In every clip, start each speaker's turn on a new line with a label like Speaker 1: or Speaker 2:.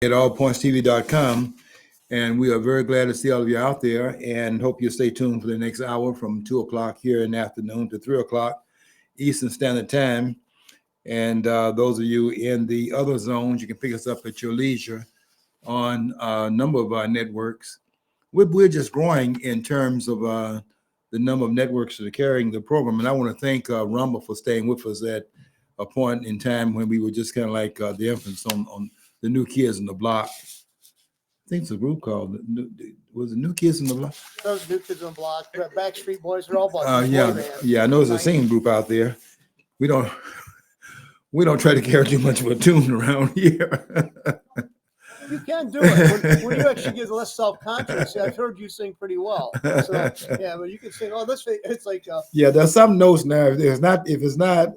Speaker 1: at allpointstv.com. And we are very glad to see all of you out there and hope you stay tuned for the next hour from 2 o'clock here in the afternoon to 3 o'clock Eastern Standard Time. And those of you in the other zones, you can pick us up at your leisure on a number of our networks. We're just growing in terms of the number of networks that are carrying the program. And I want to thank Rumble for staying with us at a point in time when we were just kind of like the infants on the New Kids on the Block. I think it's a group called was it New Kids on the Block?
Speaker 2: Those New Kids on the Block, Backstreet Boys, they're all about
Speaker 1: yeah. I know there's a singing group out there. We don't try to carry too much of a tune around here.
Speaker 2: You can do it when you actually get less self-conscious. I've heard you sing pretty well. So yeah, but you can sing. Oh, this it's like
Speaker 1: yeah. There's some notes now. If it's not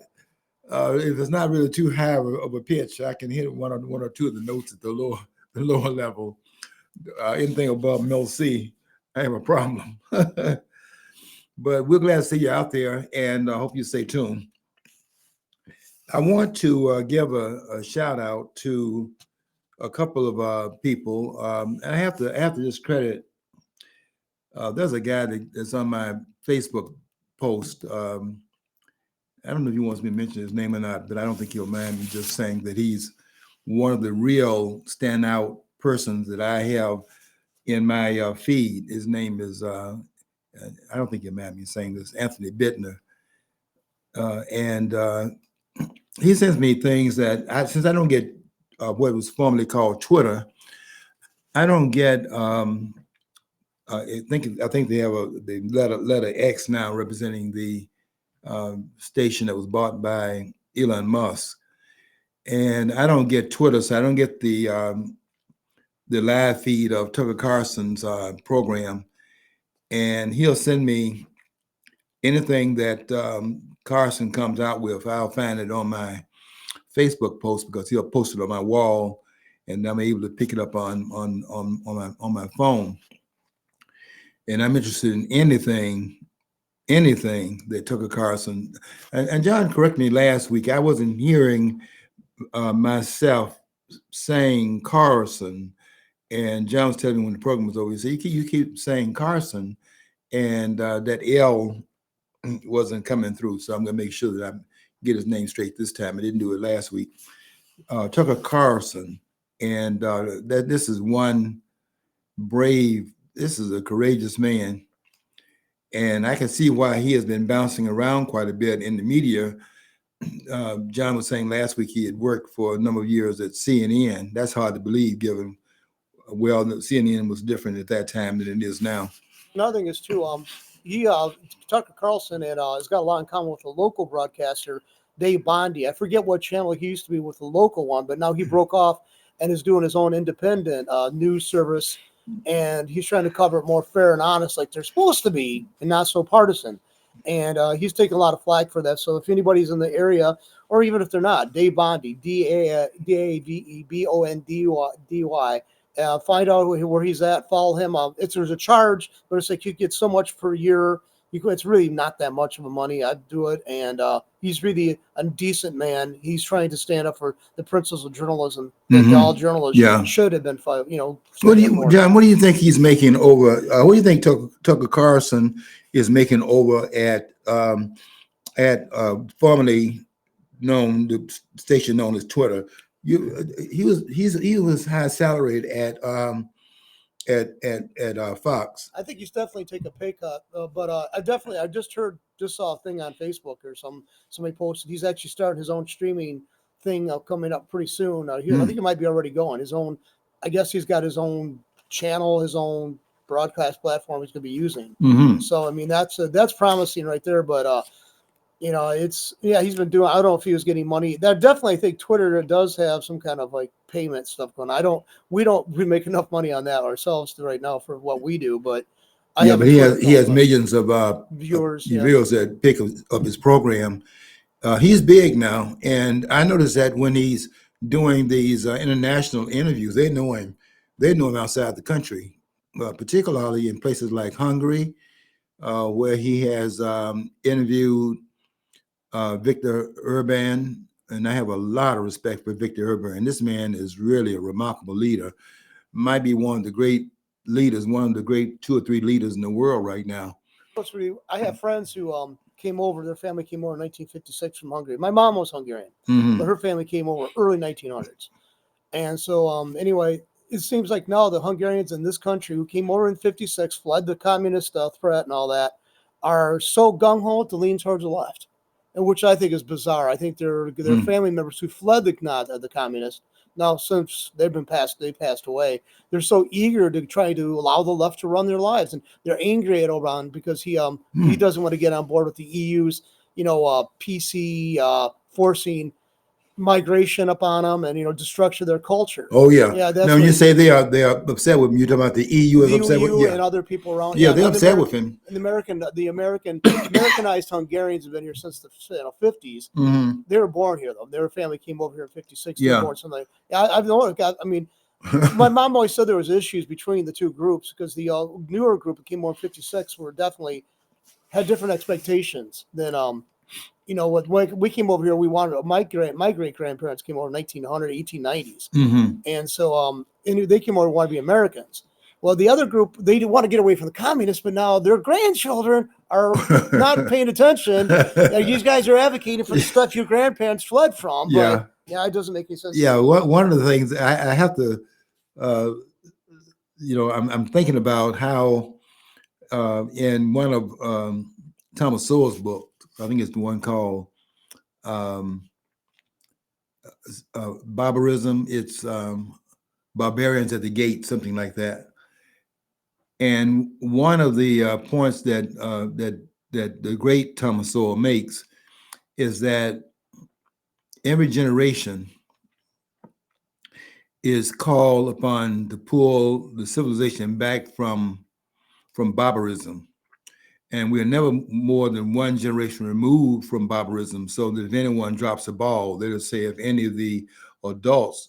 Speaker 1: really too high of a pitch, I can hit one or two of the notes at the lower level. Anything above middle C, I have a problem. But we're glad to see you out there, and I hope you stay tuned. I want to give a shout out to a couple of people. And I have to just credit. There's a guy that's on my Facebook post. I don't know if he wants me to mention his name or not, but I don't think he'll mind me just saying that he's one of the real standout persons that I have in my feed. His name is, I don't think you'll mind me saying this, Anthony Bittner. And he sends me things that, since I don't get what was formerly called Twitter, I don't get, I think they have the letter X now representing the station that was bought by Elon Musk. And I don't get Twitter, so I don't get the live feed of Tucker Carlson's program. And he'll send me anything that Carson comes out with. I'll find it on my Facebook post because he'll post it on my wall, and I'm able to pick it up on my phone. And I'm interested in anything that Tucker Carlson and John, correct me last week. I wasn't hearing myself saying Carlson, and John was telling me when the program was over. He said, "You keep saying Carson," and that L wasn't coming through. So I'm going to make sure that I get his name straight this time. I didn't do it last week. Tucker Carlson, and that this is one brave. This is a courageous man, and I can see why he has been bouncing around quite a bit in the media. John was saying last week he had worked for a number of years at CNN. That's hard to believe, given CNN was different at that time than it is now.
Speaker 2: Another thing is too, Tucker Carlson has got a lot in common with a local broadcaster, Dave Bondi. I forget what channel he used to be with the local one, but now he broke off and is doing his own independent news service. And he's trying to cover it more fair and honest, like they're supposed to be, and not so partisan. And he's taking a lot of flack for that. So if anybody's in the area, or even if they're not, Dave Bondi, DAVEBONDY, find out where he's at, follow him. There's a charge, but it's like you get so much per year. It's really not that much of a money. I'd do it. And he's really a decent man. He's trying to stand up for the principles of journalism. That all journalists should have been,
Speaker 1: John, what do you think he's making over? What do you think Tucker Carlson is making over at formerly known, the station known as Twitter? He was high salaried at Fox.
Speaker 2: I think he's definitely taking a pay cut, but I just saw a thing on Facebook or somebody posted he's actually starting his own streaming thing coming up pretty soon. I think it might be already going. His own, I guess he's got his own channel, his own broadcast platform he's going to be using. So I mean that's promising right there. But he's been doing. I don't know if he was getting money. That definitely, I think Twitter does have some kind of like payment stuff going. We make enough money on that ourselves right now for what we do. But
Speaker 1: he has millions of
Speaker 2: viewers
Speaker 1: that pick up his program. He's big now, and I noticed that when he's doing these international interviews, they know him outside the country, particularly in places like Hungary, where he has interviewed Victor Orban, and I have a lot of respect for Victor Herbert. And this man is really a remarkable leader. Might be one of the great leaders, one of the great 2 or 3 leaders in the world right now.
Speaker 2: I have friends who came over. Their family came over in 1956 from Hungary. My mom was Hungarian, but her family came over early 1900s. And so anyway, it seems like now the Hungarians in this country who came over in 56, fled the communist threat and all that, are so gung-ho to lean towards the left, and which I think is bizarre. I think they're family members who fled the communists. Now, since they passed away, they're so eager to try to allow the left to run their lives, and they're angry at Orbán because he doesn't want to get on board with the EU's PC forcing migration upon them and destruction of their culture.
Speaker 1: Oh yeah.
Speaker 2: That's
Speaker 1: now when you say they are upset with him, you're talking about the EU is upset with
Speaker 2: and other people around.
Speaker 1: Yeah, they're upset with him.
Speaker 2: And the Americanized Hungarians have been here since the 50s. They were born here though. Their family came over here in 56. They were born something. I've known. I mean, my mom always said there was issues between the two groups because the newer group that came over in 56 were definitely had different expectations than when we came over here, we wanted my great grandparents came over in 1900, 1890s, and so and they came over and wanted to be Americans. Well, the other group they didn't want to get away from the communists, but now their grandchildren are not paying attention. These guys are advocating for the stuff your grandparents fled from. But, it doesn't make any sense.
Speaker 1: Yeah, one of the things I have to, I'm thinking about how in one of Thomas Sowell's books. I think it's the one called Barbarism. It's Barbarians at the Gate, something like that. And one of the points that the great Thomas Sowell makes is that every generation is called upon to pull the civilization back from barbarism. And we're never more than one generation removed from barbarism, so that if anyone drops a ball, let us say if any of the adults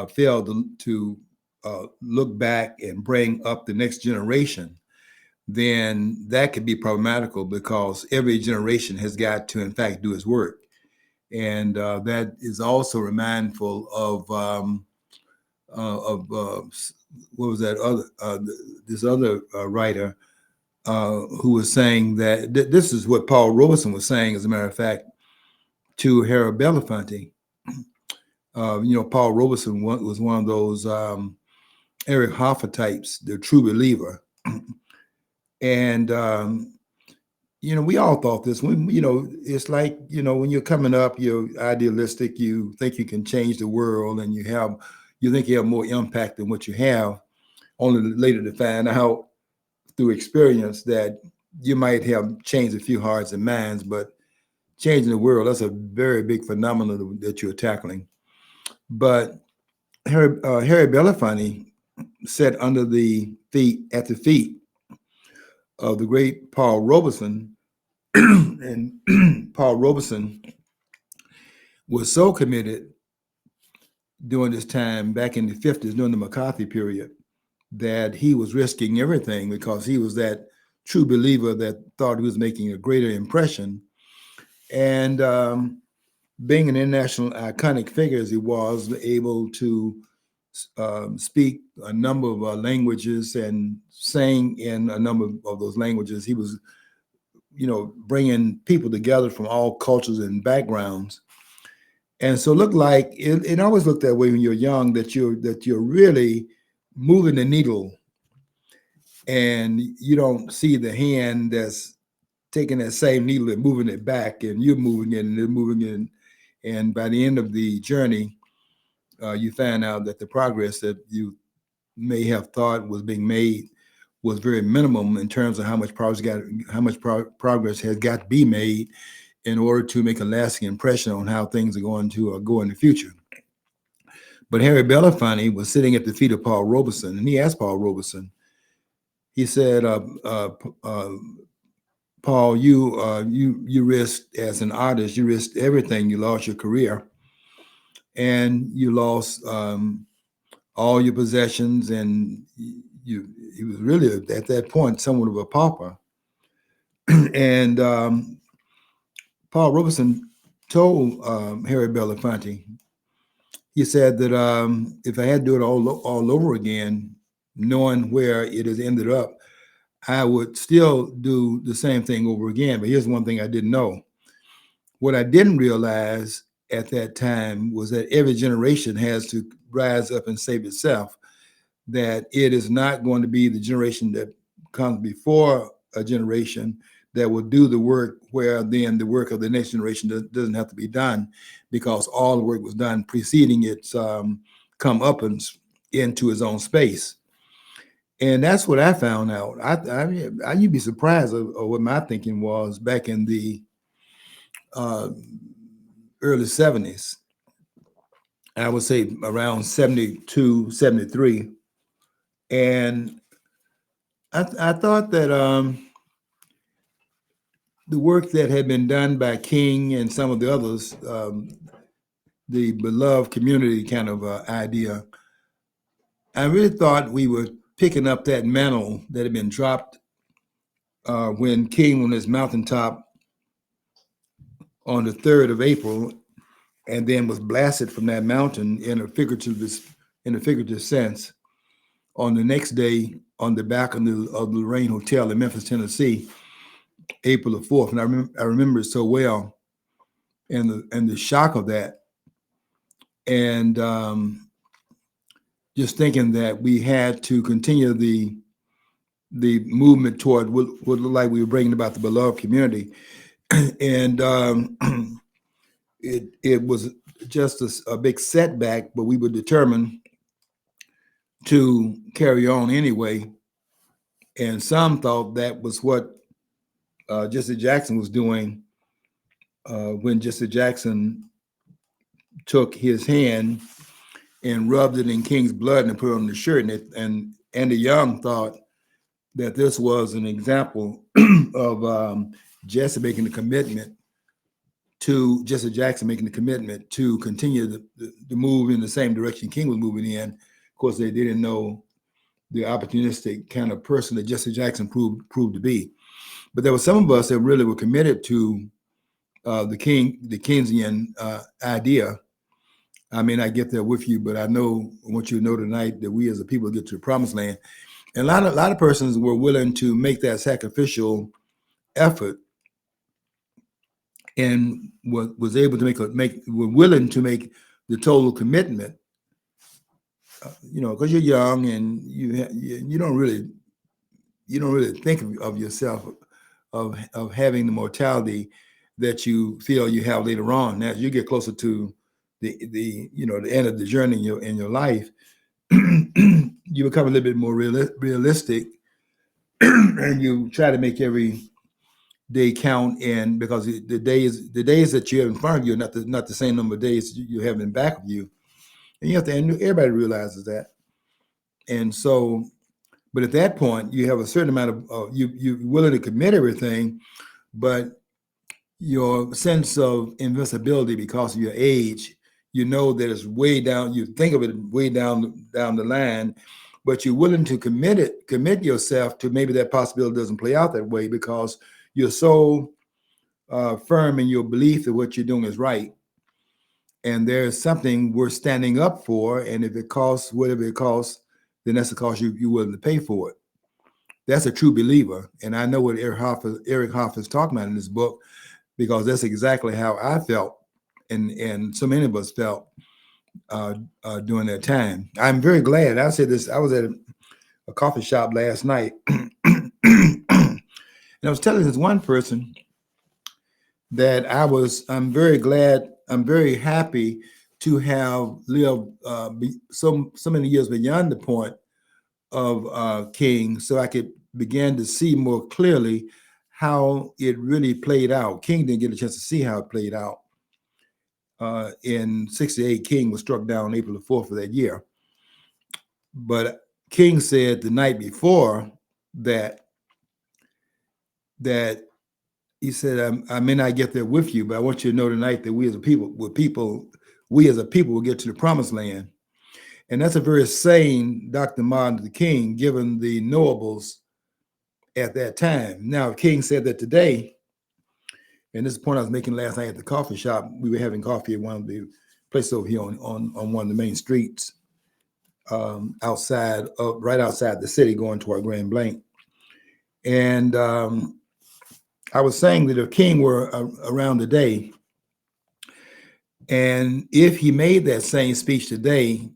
Speaker 1: fail to look back and bring up the next generation, then that could be problematical because every generation has got to, in fact, do its work. And that is also remindful of what was that other this other writer who was saying that this is what Paul Robeson was saying, as a matter of fact, to Harry Belafonte. Paul Robeson was one of those Eric Hoffa types, the true believer. And, we all thought this. It's like, when you're coming up, you're idealistic, you think you can change the world, and you think you have more impact than what you have, only later to find out through experience that you might have changed a few hearts and minds, but changing the world, that's a very big phenomenon that you're tackling. But Harry Belafonte sat at the feet of the great Paul Robeson, and Paul Robeson was so committed during this time back in the 50s, during the McCarthy period, that he was risking everything because he was that true believer that thought he was making a greater impression. And being an international iconic figure as he was, able to speak a number of languages and sing in a number of those languages, he was, bringing people together from all cultures and backgrounds. And so it always looked that way when you're young, that you're really moving the needle, and you don't see the hand that's taking that same needle and moving it back, and you're moving it and they're moving it. And by the end of the journey, you find out that the progress that you may have thought was being made was very minimum in terms of how much progress has got to be made in order to make a lasting impression on how things are going to go in the future. But Harry Belafonte was sitting at the feet of Paul Robeson, and he asked Paul Robeson, he said, Paul, you risked, as an artist, you risked everything. You lost your career, and you lost all your possessions, and he was really at that point somewhat of a pauper. And Paul Robeson told Harry Belafonte, he said that if I had to do it all over again, knowing where it has ended up, I would still do the same thing over again. But here's one thing I didn't know. What I didn't realize at that time was that every generation has to rise up and save itself, that it is not going to be the generation that comes before a generation that will do the work, where then the work of the next generation doesn't have to be done, because all the work was done preceding its comeuppance into his own space. And that's what I found out. You'd be surprised of what my thinking was back in the uh, early 70s. I would say around 72, 73. And I thought that the work that had been done by King and some of the others, the beloved community kind of idea, I really thought we were picking up that mantle that had been dropped when King on his mountaintop on the 3rd of April, and then was blasted from that mountain in a figurative sense on the next day on the back of the Lorraine Hotel in Memphis, Tennessee, April the 4th. And I remember it so well, and the shock of that, and just thinking that we had to continue the movement toward what looked like we were bringing about the beloved community. And it was just a big setback, but we were determined to carry on anyway. And some thought that was what Jesse Jackson was doing when Jesse Jackson took his hand and rubbed it in King's blood and put it on the shirt. And Andy Young thought that this was an example of Jesse making the commitment to Jesse Jackson making the commitment to continue the move in the same direction King was moving in. Of course, they didn't know the opportunistic kind of person that Jesse Jackson proved to be. But there were some of us that really were committed to the Keynesian idea. I may not get there with you, but I want you to know tonight that we as a people get to the promised land. And a lot of persons were willing to make that sacrificial effort, and was able to were willing to make the total commitment. Because you're young and you don't really think of yourself of having the mortality that you feel you have later on. As you get closer to the end of the journey in your life, you become a little bit more realistic, and you try to make every day count. And because the days that you have in front of you are not the same number of days you have in back of you, and and everybody realizes that. And so, but at that point, you have a certain amount of you're willing to commit everything, but your sense of invincibility because of your age, that it's way down. You think of it way down the line, but you're willing to commit yourself to maybe that possibility doesn't play out that way because you're so firm in your belief that what you're doing is right, and there's something worth standing up for. And if it costs whatever it costs, then that's the cost you're willing to pay for it. That's a true believer. And I know what Eric Hoff is talking about in this book, because that's exactly how I felt, and so many of us felt during that time. I'm very glad. I said this. I was at a coffee shop last night, and I was telling this one person that I'm very glad, I'm very happy to have lived so many years beyond the point of King, so I could begin to see more clearly how it really played out. King didn't get a chance to see how it played out. In 68, King was struck down April the 4th of that year. But King said the night before that he said, I may not get there with you, but I want you to know tonight that we as a people will get to the promised land. And that's a very sane Dr. Martin Luther King, given the knowables at that time. Now, if King said that today, And this is the point I was making last night at the coffee shop. We were having coffee at one of the places over here on one of the main streets, outside of right outside the city, going toward Grand Blanc. And I was saying that if King were around today, and if he made that same speech today,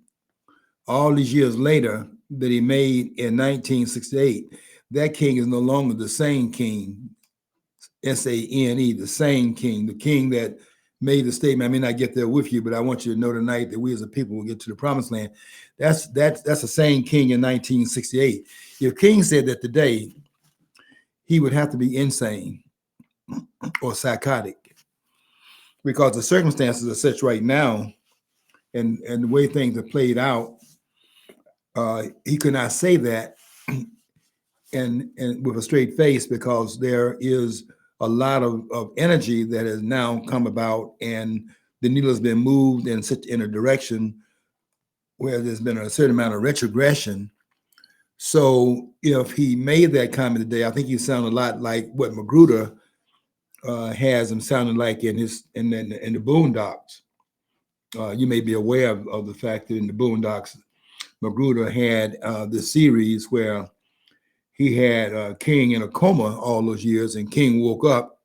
Speaker 1: all these years later that he made in 1968, that king is no longer the same king, SANE, the same king, the king that made the statement. I may not get there with you, but I want you to know tonight that we as a people will get to the promised land. That's the same king in 1968. If King said that today, he would have to be insane or psychotic, because the circumstances are such right now, and the way things are played out, he could not say that and with a straight face, because there is a lot of energy that has now come about, and the needle has been moved in a direction where there's been a certain amount of retrogression. So if he made that comment today, I think he sounded a lot like what Magruder has him sounding like in the Boondocks. You may be aware of the fact that in the Boondocks, Magruder had this series where he had King in a coma all those years, and King woke up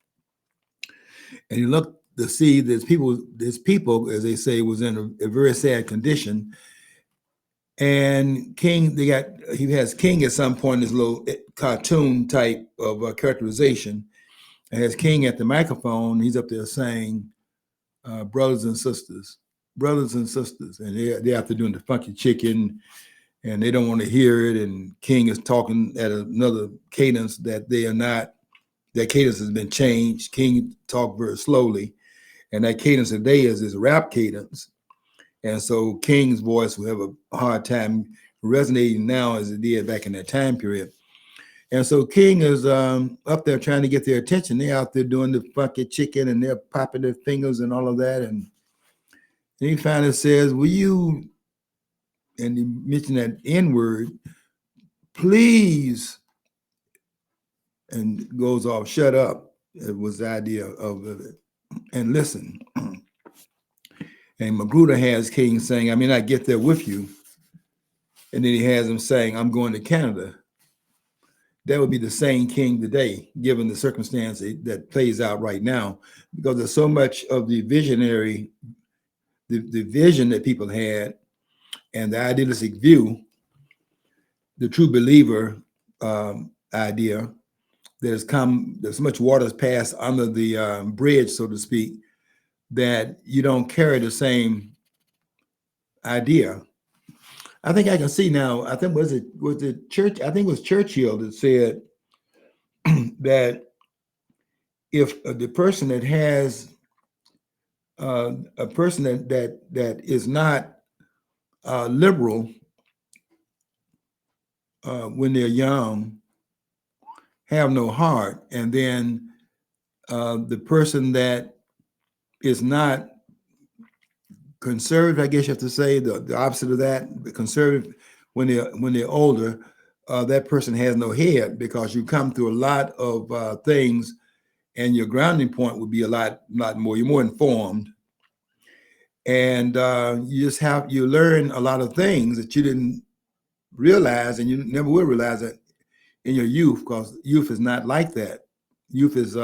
Speaker 1: and he looked to see this people, as they say, was in a very sad condition. And King, he has King at some point in this little cartoon type of characterization. And has King at the microphone, he's up there saying, brothers and sisters, and they're out there doing the funky chicken, and they don't want to hear it. And King is talking at another cadence that they are not. That cadence has been changed. King talked very slowly, and that cadence today is this rap cadence. And so King's voice will have a hard time resonating now as it did back in that time period. And so King is up there trying to get their attention. They're out there doing the funky chicken, and they're popping their fingers and all of that. And he finally says, will you, and he mentioned that N-word, please, and goes off, shut up. It was the idea of it. And listen. And Magruder has King saying, I may not get there with you. And then he has him saying, I'm going to Canada. That would be the same King today, given the circumstance that plays out right now, because there's so much of the visionary, the vision that people had, and the idealistic view, the true believer idea, there's so much water's passed under the bridge, so to speak, that you don't carry the same idea. I think I can see now. I think was it Church? I think it was Churchill that said that if the person that has a person that is not liberal when they're young, have no heart, and then the person that is not conservative, I guess you have to say the opposite of that, the conservative, when they're older, that person has no head, because you come through a lot of things, and your grounding point would be a lot more. You're more informed, and you learn a lot of things that you didn't realize, and you never will realize it in your youth, because youth is not like that. Youth is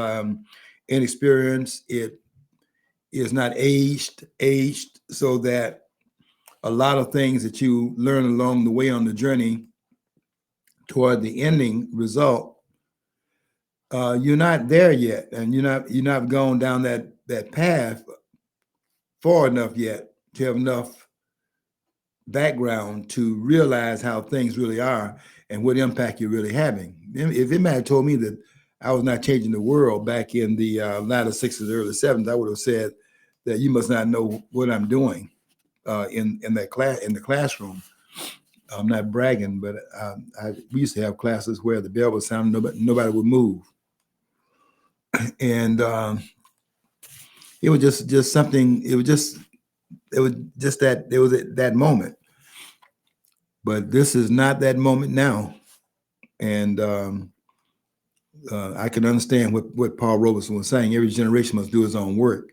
Speaker 1: inexperienced. It is not aged, so that a lot of things that you learn along the way on the journey toward the ending result, you're not there yet, and you're not gone down that path far enough yet to have enough background to realize how things really are and what impact you're really having. If anybody had told me that I was not changing the world back in the latter 60s, early 70s, I would have said that you must not know what I'm doing in the classroom. I'm not bragging, but we used to have classes where the bell would sound, nobody would move, and it was just something. It was just that there was that moment. But this is not that moment now, and I can understand what Paul Robeson was saying. Every generation must do his own work,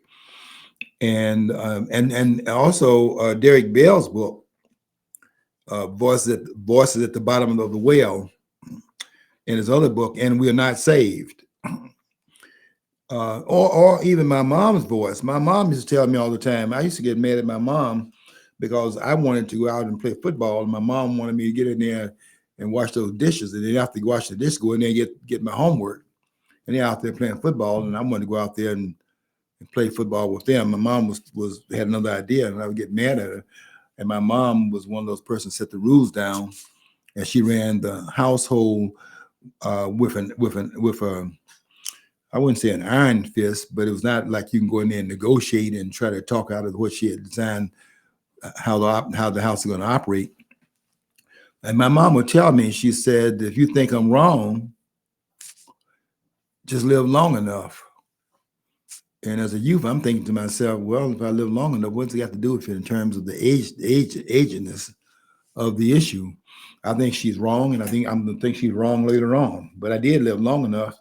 Speaker 1: and also Derek Bell's book, Voices at the Bottom of the Well, in his other book, And We're Not Saved. Or even my mom's voice. My mom used to tell me all the time. I used to get mad at my mom because I wanted to go out and play football, and my mom wanted me to get in there and wash those dishes. And then after you wash the dishes, go in there and get my homework. And they're out there playing football, and I wanted to go out there and play football with them. My mom had another idea, and I would get mad at her. And my mom was one of those persons set the rules down, and she ran the household with a I wouldn't say an iron fist, but it was not like you can go in there and negotiate and try to talk out of what she had designed, how the house is going to operate. And my mom would tell me, she said, if you think I'm wrong, just live long enough. And as a youth, I'm thinking to myself, well, if I live long enough, what's it got to do with it in terms of the agedness of the issue? I think she's wrong, and I'm going to think she's wrong later on. But I did live long enough,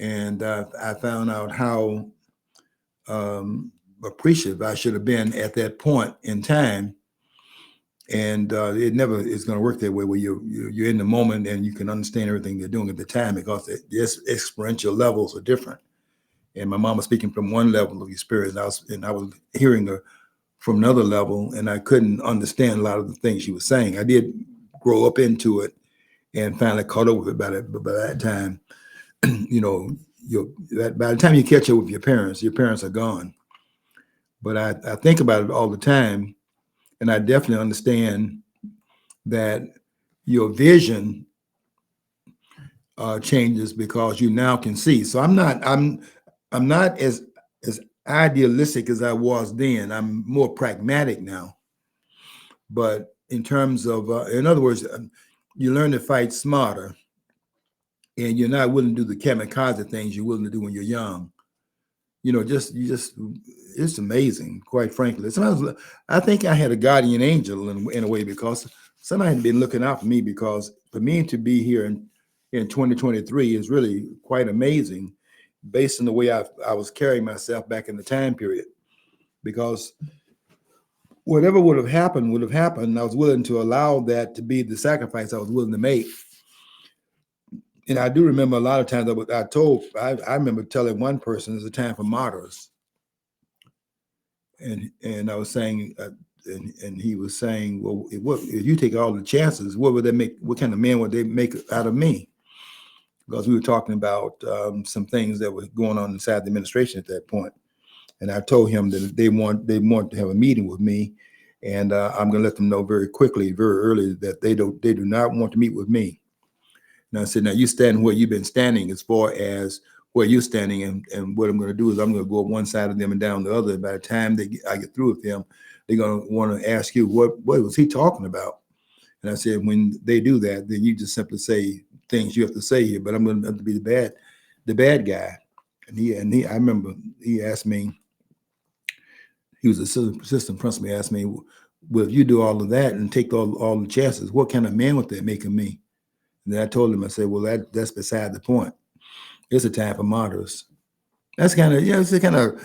Speaker 1: and I found out how appreciative I should have been at that point in time. And it never is going to work that way, where you're in the moment and you can understand everything they're doing at the time, because the experiential levels are different. And my mom was speaking from one level of experience, and I was hearing her from another level, and I couldn't understand a lot of the things she was saying. I did grow up into it and finally caught up with it by that time. By the time you catch up with your parents are gone. But I think about it all the time, and I definitely understand that your vision changes because you now can see. So I'm not as idealistic as I was then. I'm more pragmatic now. But in terms of, in other words, you learn to fight smarter, and you're not willing to do the kamikaze things you're willing to do when you're young. It's amazing, quite frankly. Sometimes I think I had a guardian angel in a way, because somebody had been looking out for me, because for me to be here in 2023 is really quite amazing, based on the way I was carrying myself back in the time period. Because whatever would have happened. I was willing to allow that to be the sacrifice I was willing to make. And I do remember a lot of times I remember telling one person, it's a time for martyrs. And I was saying, and he was saying, well, if you take all the chances, what kind of man would they make out of me? Because we were talking about some things that were going on inside the administration at that point. And I told him that they want to have a meeting with me, and I'm going to let them know very quickly, very early, that they do not want to meet with me. And I said, now you stand where you've been standing, as far as where you're standing, and what I'm going to do is I'm going to go up one side of them and down the other. And by the time I get through with them, they're going to want to ask you, what was he talking about? And I said, when they do that, then you just simply say things you have to say here, but I'm going to have to be the bad guy. And I remember he asked me, he was assistant principal, asked me, well, if you do all of that and take all the chances, what kind of man would that make of me? And then I told him, I said, well, that's beside the point. It's a time for martyrs. That's kind of, it's the kind of,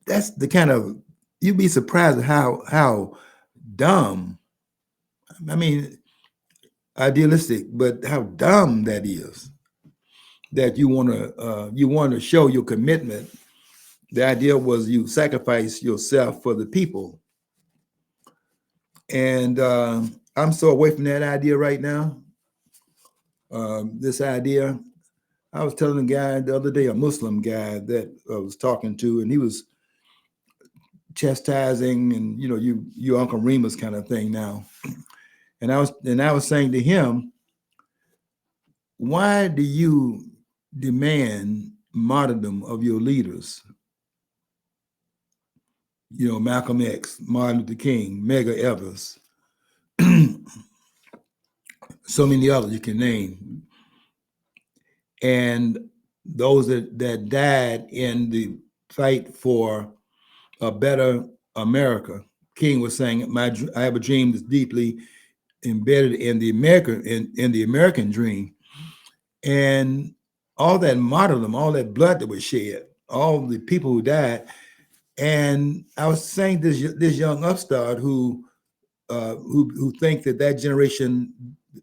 Speaker 1: that's the kind of, you'd be surprised at how dumb, I mean, idealistic, but how dumb that is, that you want to show your commitment. The idea was you sacrifice yourself for the people. And I'm so away from that idea right now. This idea, I was telling a guy the other day, a Muslim guy that I was talking to, and he was chastising, and you Uncle Remus kind of thing now. And I was saying to him, why do you demand martyrdom of your leaders? Malcolm X, Martin Luther King, Medgar Evers, so many others you can name. And those that died in the fight for a better America. King was saying, I have a dream that's deeply embedded in the American dream. and all that martyrdom, all that blood that was shed, all the people who died. And I was saying this young upstart who think that generation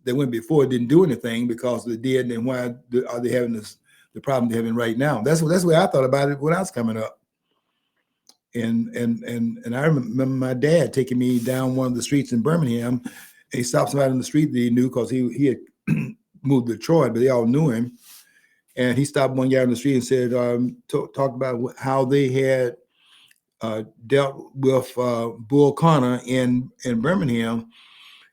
Speaker 1: that went before didn't do anything because they did, and why are they having the problem they're having right now? That's the way I thought about it when I was coming up. And I remember my dad taking me down one of the streets in Birmingham. And he stopped somebody on the street that he knew because he had moved to Detroit, but they all knew him. And he stopped one guy on the street and said, talked about how they had dealt with Bull Connor in Birmingham.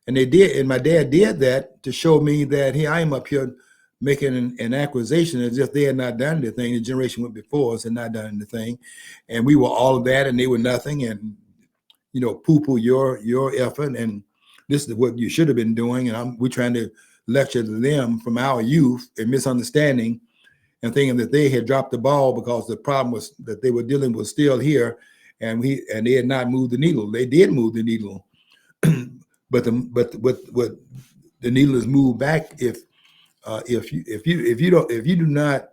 Speaker 1: And they did, and my dad did that to show me that here I am up here making an accusation as if they had not done anything. The generation went before us had not done anything, and we were all of that, and they were nothing. And poo-poo your effort, and this is what you should have been doing. And we're trying to lecture to them from our youth and misunderstanding, and thinking that they had dropped the ball because the problem was that they were dealing with still here, and they had not moved the needle. They did move the needle. But the needle is moved back if you do not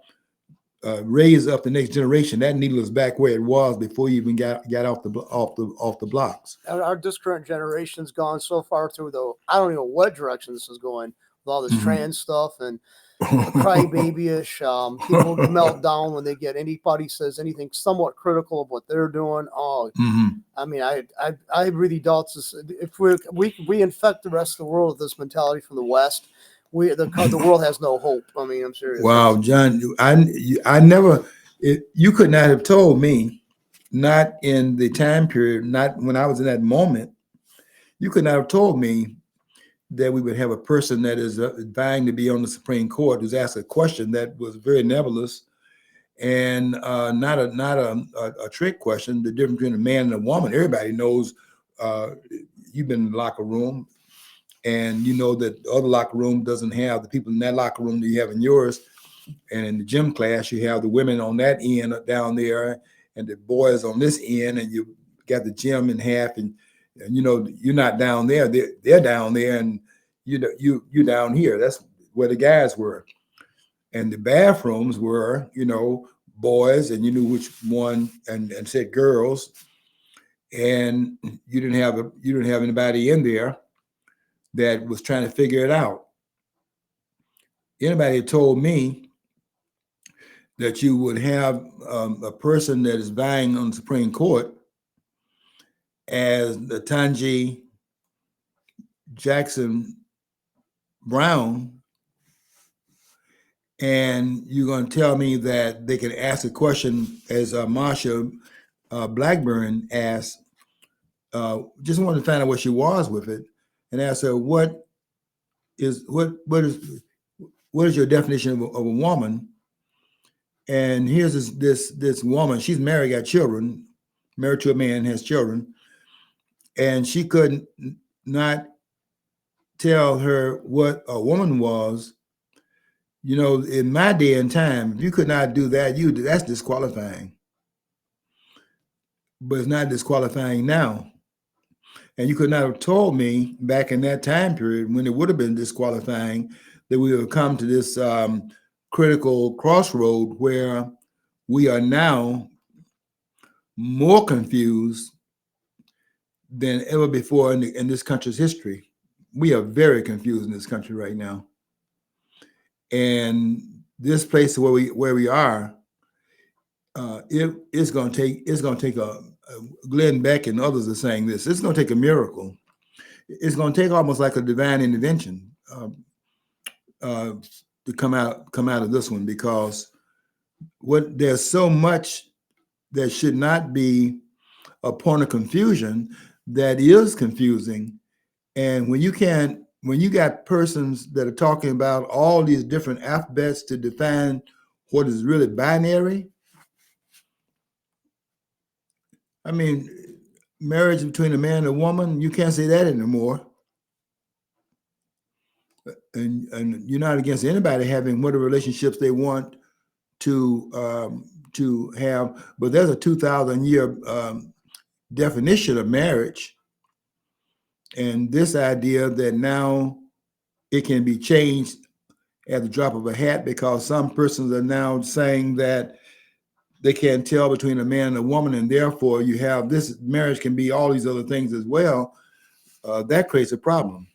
Speaker 1: raise up the next generation. That needle is back where it was before you even got off the blocks.
Speaker 2: Our this current generation's gone so far through I don't even know what direction this is going with all this trans stuff and crybaby-ish. People melt down when they get anybody says anything somewhat critical of what they're doing. I mean, I really doubt this. If we infect the rest of the world with this mentality from the West, the world has no hope. I mean, I'm serious.
Speaker 1: Wow, John, I never. You could not have told me, not in the time period, not when I was in that moment. You could not have told me that we would have a person that is vying to be on the Supreme Court who's asked a question that was very nebulous and not a trick question. The difference between a man and a woman, everybody knows. You've been in the locker room, and you know that the other locker room doesn't have the people in that locker room that you have in yours. And in the gym class, you have the women on that end down there, and the boys on this end, and you got the gym in half, and you're not down there. They're down there, and you down here. That's where the guys were, and the bathrooms were, boys, and you knew which one, and said girls, and you didn't have anybody in there that was trying to figure it out. Anybody had told me that you would have a person that is vying on the Supreme Court as the Tanji Jackson Brown, and you're going to tell me that they can ask a question as Marsha Blackburn asked, just wanted to find out what she was with it, and ask her what is your definition of a woman? And here's this woman. She's married, got children, married to a man, has children, and she could not tell her what a woman was. In my day and time, if you could not do that, that's disqualifying. But it's not disqualifying now. And you could not have told me back in that time period when it would have been disqualifying that we would come to this critical crossroad where we are now more confused than ever before in this country's history. We are very confused in this country right now. And this place where we are, it's going to take a Glenn Beck and others are saying this. It's going to take a miracle. It's going to take almost like a divine intervention to come out of this one, because there's so much that should not be a point of confusion that is confusing. And when you got persons that are talking about all these different alphabets to define what is really binary, I mean, marriage between a man and a woman, you can't say that anymore. And you're not against anybody having whatever relationships they want to have, but there's a 2,000-year definition of marriage, and this idea that now it can be changed at the drop of a hat, because some persons are now saying that they can't tell between a man and a woman, and therefore you have this marriage can be all these other things as well. That creates a problem.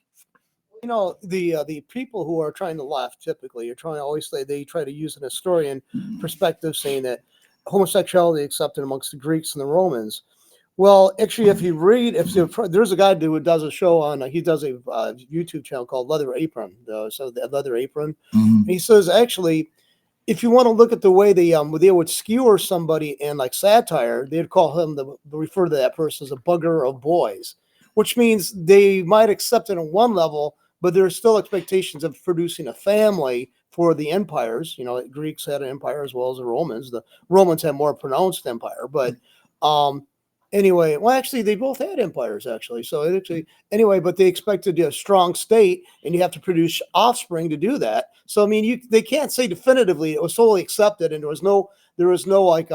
Speaker 2: The people who are trying to left typically are trying to always say they try to use an historian perspective, saying that homosexuality accepted amongst the Greeks and the Romans. Well, actually, if there's a guy who does a show on, he does a YouTube channel called Leather Apron, so the Leather Apron, and he says actually, if you want to look at the way they would skewer somebody in like satire, they'd call him refer to that person as a bugger of boys, which means they might accept it on one level, but there's still expectations of producing a family for the empires. Greeks had an empire as well as the Romans. The Romans had more pronounced empire, but anyway, well, actually, they both had empires, actually. So anyway, but they expected a strong state, and you have to produce offspring to do that. So I mean, they can't say definitively it was solely accepted, and there was no like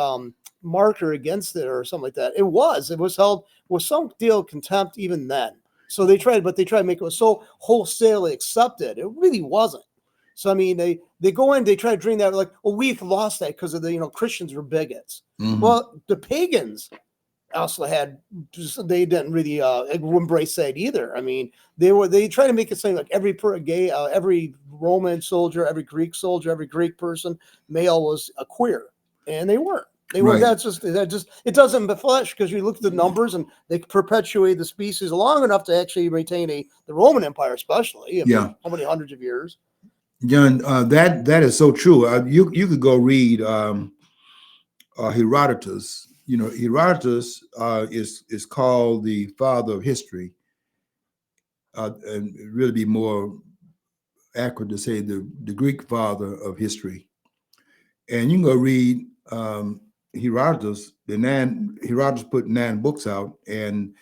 Speaker 2: marker against it or something like that. It was held with some deal of contempt even then. So they tried to make it so wholesalely accepted. It really wasn't. So I mean, they go in, they try to bring that like, well, we've lost that because of the Christians were bigots. Well, the pagans also they didn't really embrace that either. I mean, they try to make it seem like every Roman soldier, every Greek soldier, every Greek person, male was a queer, and they weren't. They were. Right. It doesn't flesh, because you look at the numbers and they perpetuate the species long enough to actually maintain the Roman Empire, especially. How many hundreds of years?
Speaker 1: John, that is so true. You could go read Herodotus. Herodotus is called the father of history, and really be more accurate to say the Greek father of history. And you can go read Herodotus. Herodotus put 9 books out, and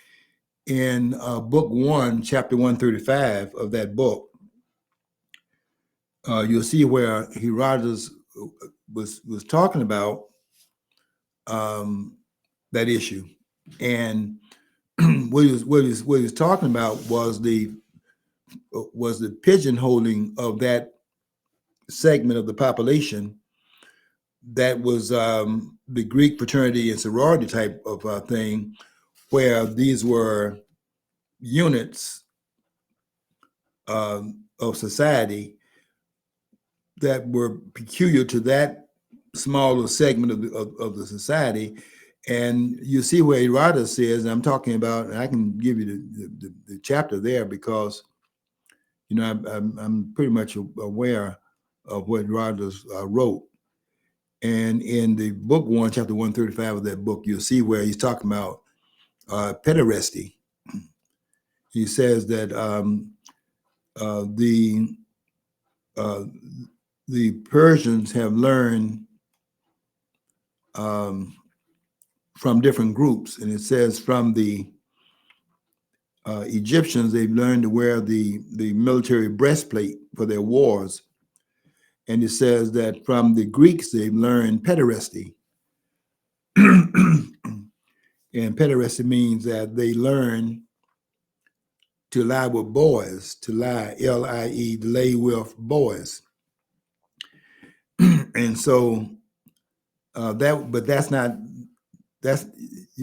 Speaker 1: in book 1, chapter 135 of that book, you'll see where Herodotus was talking about that issue, and what he was talking about was the pigeonholing of that segment of the population that was the Greek fraternity and sorority type of thing, where these were units of society that were peculiar to that smaller segment of the society. And you see where Herodotus says, and I'm talking about, and I can give you the chapter there, because I'm pretty much aware of what Herodotus wrote. And in the book 1, chapter 135 of that book, you'll see where he's talking about pederasty. He says that the Persians have learned from different groups, and it says from the Egyptians, they've learned to wear the military breastplate for their wars. And it says that from the Greeks, they've learned pederasty. And pederasty means that they learn to lie with boys, to lie, L-I-E, to lay with boys. And so you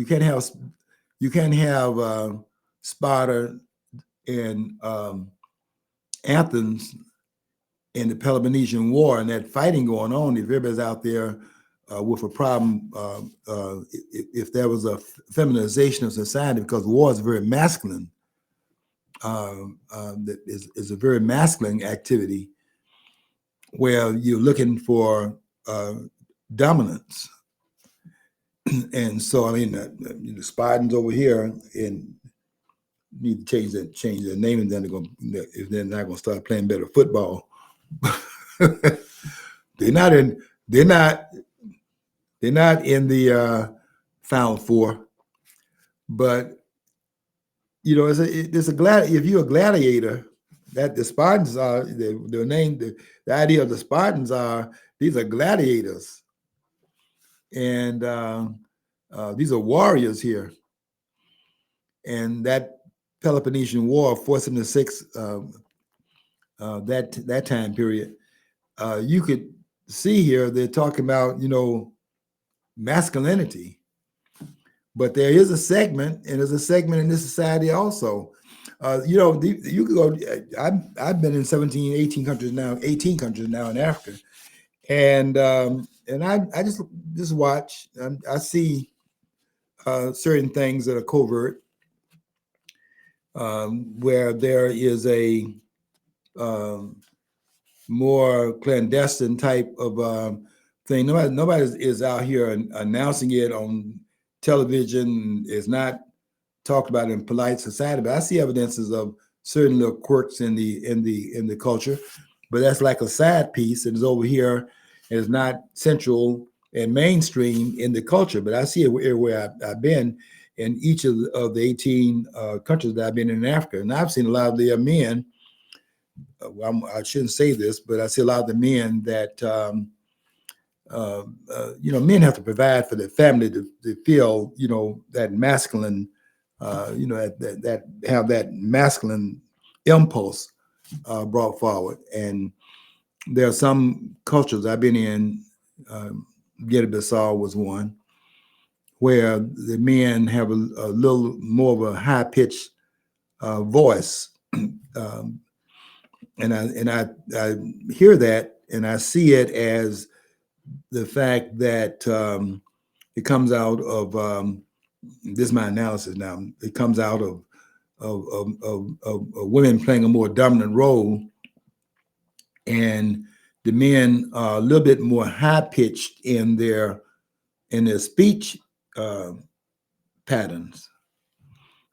Speaker 1: can't have Sparta and Athens in the Peloponnesian War and that fighting going on. If everybody's out there with a problem, if there was a feminization of society, because war is very masculine, that is a very masculine activity where you're looking for dominance. And so, I mean, the Spartans over here and need to change their name, and then if they're not going to start playing better football. They're not in the Final Four, but it's a glad. If you're a gladiator, that the Spartans are their name. The idea of the Spartans are these are gladiators, and these are warriors here. And that Peloponnesian War, 476, that time period, you could see here they're talking about, masculinity, but there is a segment, and there's a segment in this society also. You could go. I've been in 17, 18 countries now, 18 countries now in Africa, and I just watch. I see certain things that are covert, where there is a um, more clandestine type of thing. Nobody is out here announcing it on television. It's not talked about in polite society, but I see evidences of certain little quirks in the culture. But that's like a side piece that is over here. It's not central and mainstream in the culture. But I see it everywhere I've been in each of the 18 countries that I've been in Africa, and I've seen a lot of their men. I shouldn't say this, but I see a lot of the men that men have to provide for their family to feel that masculine, that have that masculine impulse brought forward. And there are some cultures I've been in. Guinea-Bissau was one where the men have a little more of a high pitched voice. And I hear that, and I see it as the fact that it comes out of this is my analysis now. It comes out of women playing a more dominant role, and the men are a little bit more high pitched in their speech patterns,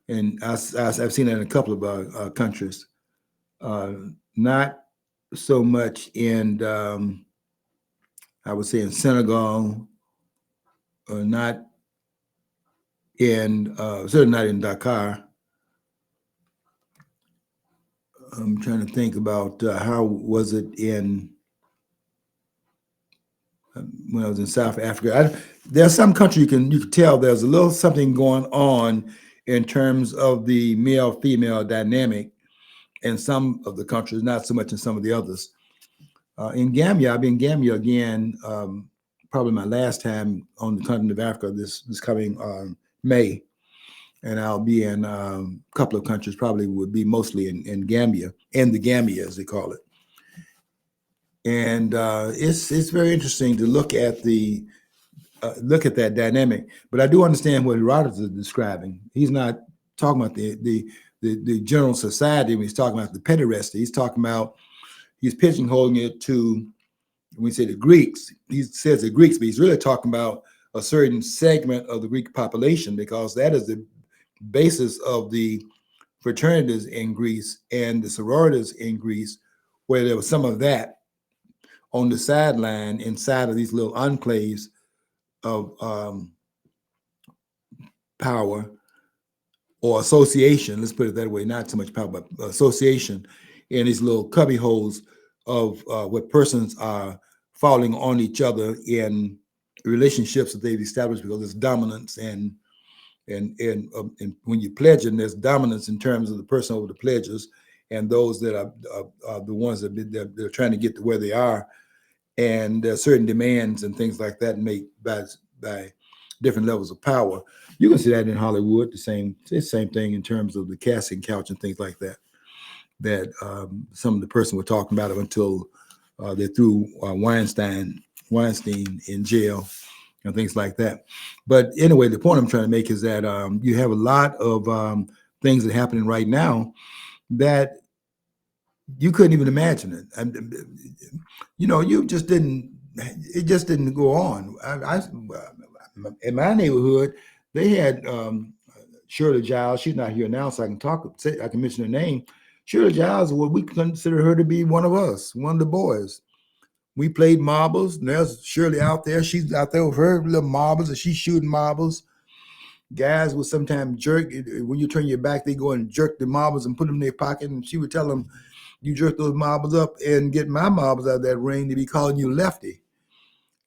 Speaker 1: and I've seen that in a couple of countries. Not so much in, I would say, in Senegal, or not in, certainly not in Dakar. I'm trying to think about how was it in when I was in South Africa. There's some country you can tell there's a little something going on in terms of the male-female dynamic in some of the countries, not so much in some of the others. In Gambia, I've been in Gambia again, probably my last time on the continent of Africa this coming May. And I'll be in a couple of countries, probably would be mostly in Gambia, and the Gambia, as they call it. And it's very interesting to look at that dynamic. But I do understand what Herodotus is describing. He's not talking about the general society when he's talking about the pederasty. He's talking about, he's pigeonholing it to, when we say the Greeks, he says the Greeks, but he's really talking about a certain segment of the Greek population, because that is the basis of the fraternities in Greece and the sororities in Greece, where there was some of that on the sideline inside of these little enclaves of power or association. Let's put it that way, not so much power, but association in these little cubby holes of where persons are falling on each other in relationships that they've established, because there's dominance and when you pledge, and there's dominance in terms of the person over the pledges and those that are the ones that they're trying to get to where they are, and there are certain demands and things like that made by different levels of power. You can see that in Hollywood, the same thing in terms of the casting couch and things like that. That some of the person we're talking about until they threw Weinstein in jail and things like that. But anyway, the point I'm trying to make is that you have a lot of things that are happening right now that you couldn't even imagine it. And, it just didn't go on. In my neighborhood, they had Shirley Giles. She's not here now, so I can mention her name. Shirley Giles, well, we consider her to be one of us, one of the boys. We played marbles, and there's Shirley out there. She's out there with her little marbles, and she's shooting marbles. Guys would sometimes jerk. When you turn your back, they go and jerk the marbles and put them in their pocket, and she would tell them, you jerk those marbles up and get my marbles out of that ring, to be calling you lefty.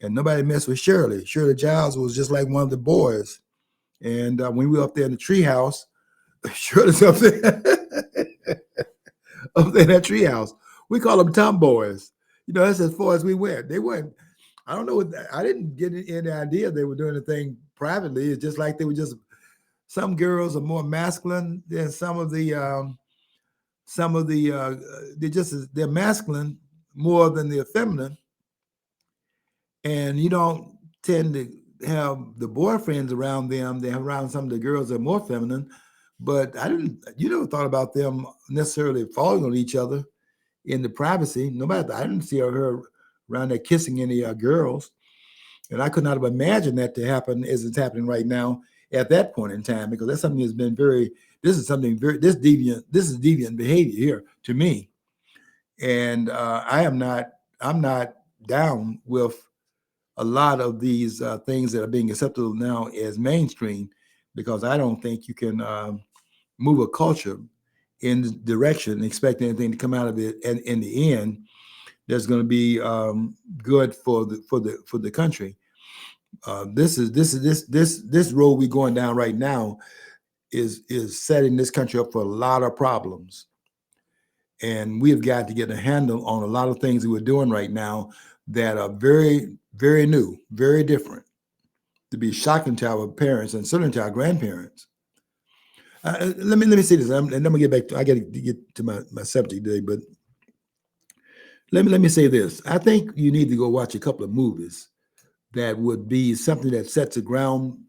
Speaker 1: And nobody messed with Shirley. Shirley Giles was just like one of the boys. And when we were up there in the treehouse, Shirley's up there, up there in that treehouse. We call them tomboys. That's as far as we went. They weren't. I don't know. I didn't get any idea they were doing anything privately. It's just like they were just. Some girls are more masculine than some of the. They're masculine more than they're feminine, and you don't tend to have the boyfriends around them. They have around some of the girls that are more feminine, but I didn't. You never thought about them necessarily falling on each other in the privacy. No matter, I didn't see her around there kissing any girls, and I could not have imagined that to happen as it's happening right now at that point in time, because that's something that's been very. This is something very this deviant. This is deviant behavior here to me, and I'm not down with a lot of these things that are being accepted now as mainstream, because I don't think you can move a culture in the direction and expect anything to come out of it, and in the end that's going to be good for the country. This road we're going down right now is setting this country up for a lot of problems, and we've got to get a handle on a lot of things that we're doing right now that are very, very new, very different, to be shocking to our parents and certainly to our grandparents. Let me say this, and I'm gonna get back to. I got to get to my subject today, but let me say this. I think you need to go watch a couple of movies that would be something that sets a grounding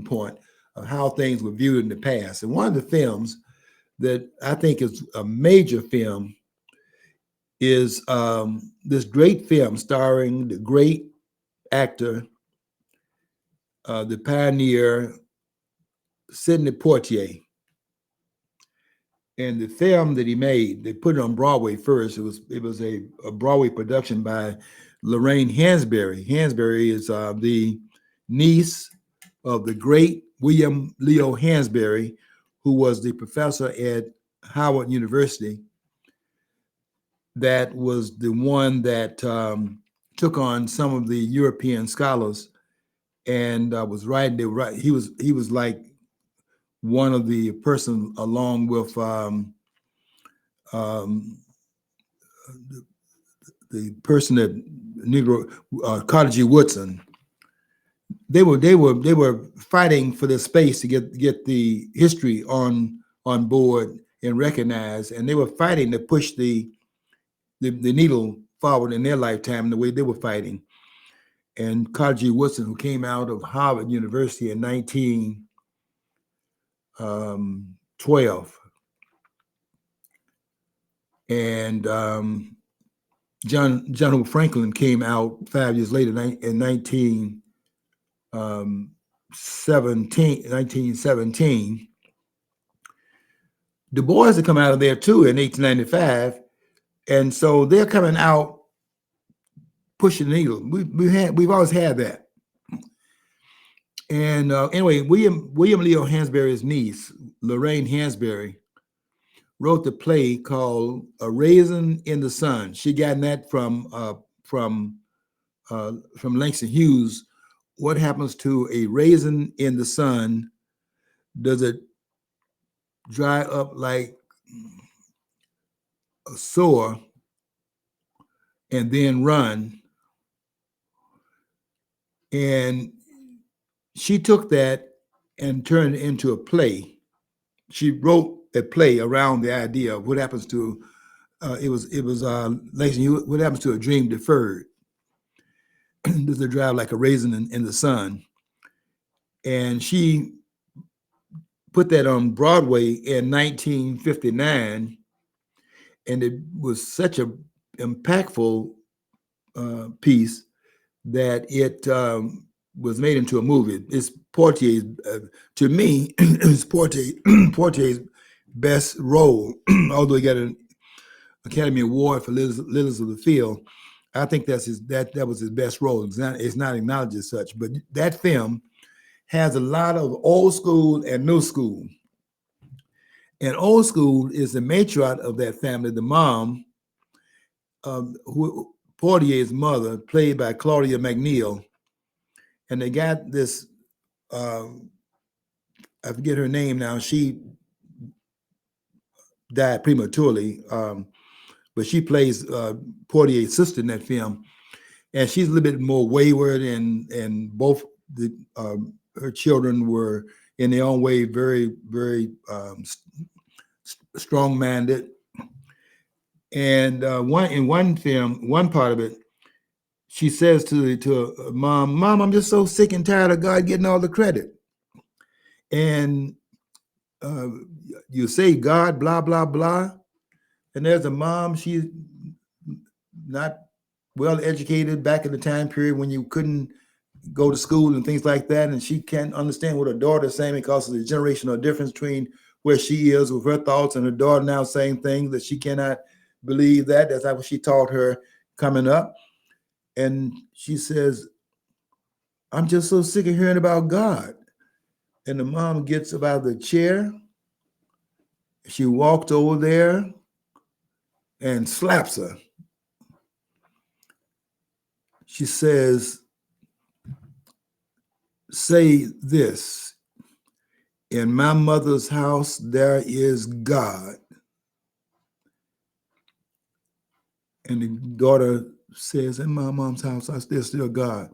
Speaker 1: point of how things were viewed in the past. And one of the films that I think is a major film is this great film starring the great actor, the pioneer Sidney Poitier. And the film that he made, they put it on Broadway first. It was a Broadway production by Lorraine Hansberry. Hansberry is the niece of the great William Leo Hansberry, who was the professor at Howard University. That was the one that took on some of the European scholars and was writing. He was like one of the person along with the person that Negro Carter G. Woodson. They were fighting for the space to get the history on board and recognized, and they were fighting to push the needle forward in their lifetime the way they were fighting. And Carter G. Woodson, who came out of Harvard University in 1912, and John Hope Franklin came out 5 years later in 1917. Du Bois had come out of there too in 1895, and so they're coming out pushing the needle. We've always had that. And anyway, William Leo Hansberry's niece, Lorraine Hansberry, wrote the play called "A Raisin in the Sun." She got that from Langston Hughes. What happens to a raisin in the sun? Does it dry up like a sore and then run? And she took that and turned it into a play. She wrote a play around the idea of what happens to Langston Hughes, what happens to a dream deferred? Does it drive like a raisin in the sun? And she put that on Broadway in 1959, and it was such a impactful piece that it was made into a movie. It's Portier's, to me, it's Portier's best role, although he got an Academy Award for Lilies of the Field. I think that was his best role. It's not acknowledged as such, but that film has a lot of old school and new school. And old school is the matriarch of that family, the mom, Portier's mother, played by Claudia McNeil. And they got this, I forget her name now. She died prematurely. but she plays Portier's sister in that film, and she's a little bit more wayward, and both her children were in their own way very, very strong-minded. And in one film, one part of it, she says to mom, I'm just so sick and tired of God getting all the credit. And you say God, blah, blah, blah. And there's a mom, she's not well educated back in the time period when you couldn't go to school and things like that. And she can't understand what her daughter is saying because of the generational difference between where she is with her thoughts and her daughter now saying things that she cannot believe that. That's not what she taught her coming up. And she says, I'm just so sick of hearing about God. And the mom gets up out of the chair. She walks over there and slaps her. She says, say this, in my mother's house, there is God. And the daughter says, in my mom's house, there's still God.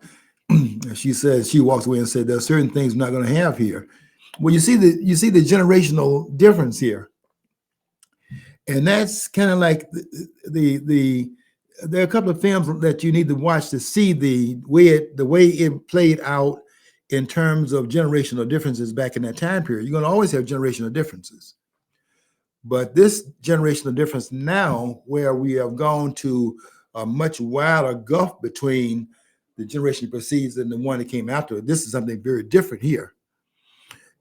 Speaker 1: And she says, she walks away and said, there are certain things we're not going to have here. Well, you see the generational difference here. And that's kind of like there are a couple of films that you need to watch to see the way it played out in terms of generational differences back in that time period. You're going to always have generational differences. But this generational difference now, where we have gone to a much wider gulf between the generation that precedes and the one that came after it, this is something very different here.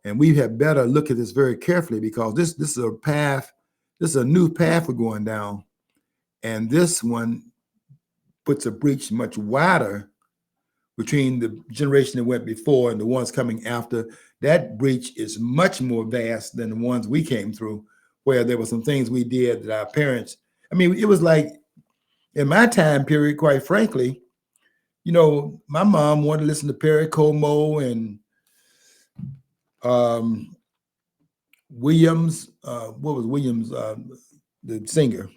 Speaker 1: And we have better look at this very carefully, because this is a path, this is a new path we're going down. And this one puts a breach much wider between the generation that went before and the ones coming after. That breach is much more vast than the ones we came through, where there were some things we did that our parents, I mean, it was like in my time period, quite frankly, you know, my mom wanted to listen to Perry Como and Williams, what was Williams, the singer?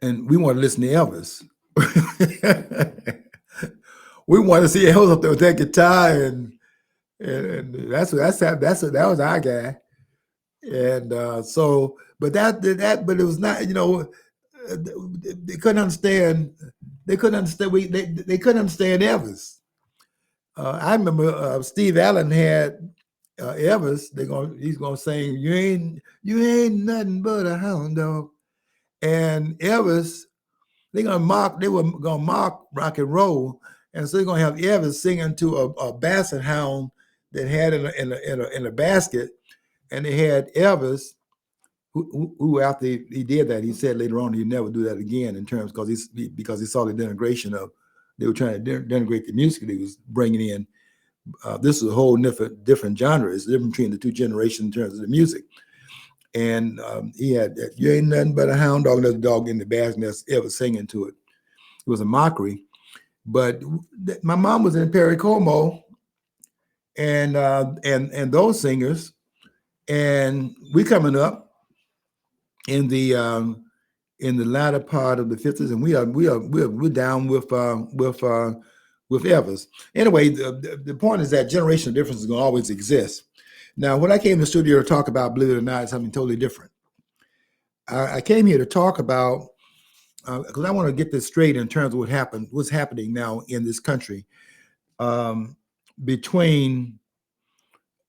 Speaker 1: And we wanted to listen to Elvis. We wanted to see Elvis up there with that guitar, and that was our guy. And but it was not, you know, they couldn't understand. They couldn't understand. They couldn't understand Elvis. I remember Steve Allen had Elvis. He's gonna sing, you ain't nothing but a hound dog. And Elvis, they were gonna mock rock and roll, and so they're gonna have Elvis singing to a basset hound that had in a basket, and they had Elvis, who after he did that, he said later on he'd never do that again, in terms because he saw the denigration of, they were trying to denigrate the music that he was bringing in. This is a whole different genre. It's different between the two generations in terms of the music. And he had, you ain't nothing but a hound dog, another dog in the basket, that's ever singing to it. It was a mockery. But my mom was in Perry Como and those singers, and we coming up in the latter part of the 50s, and we're down with Elvis. Anyway, the point is that generational differences are going to always exist. Now, when I came to the studio to talk about, believe it or not, something totally different. I came here to talk about, because I want to get this straight in terms of what's happening now in this country between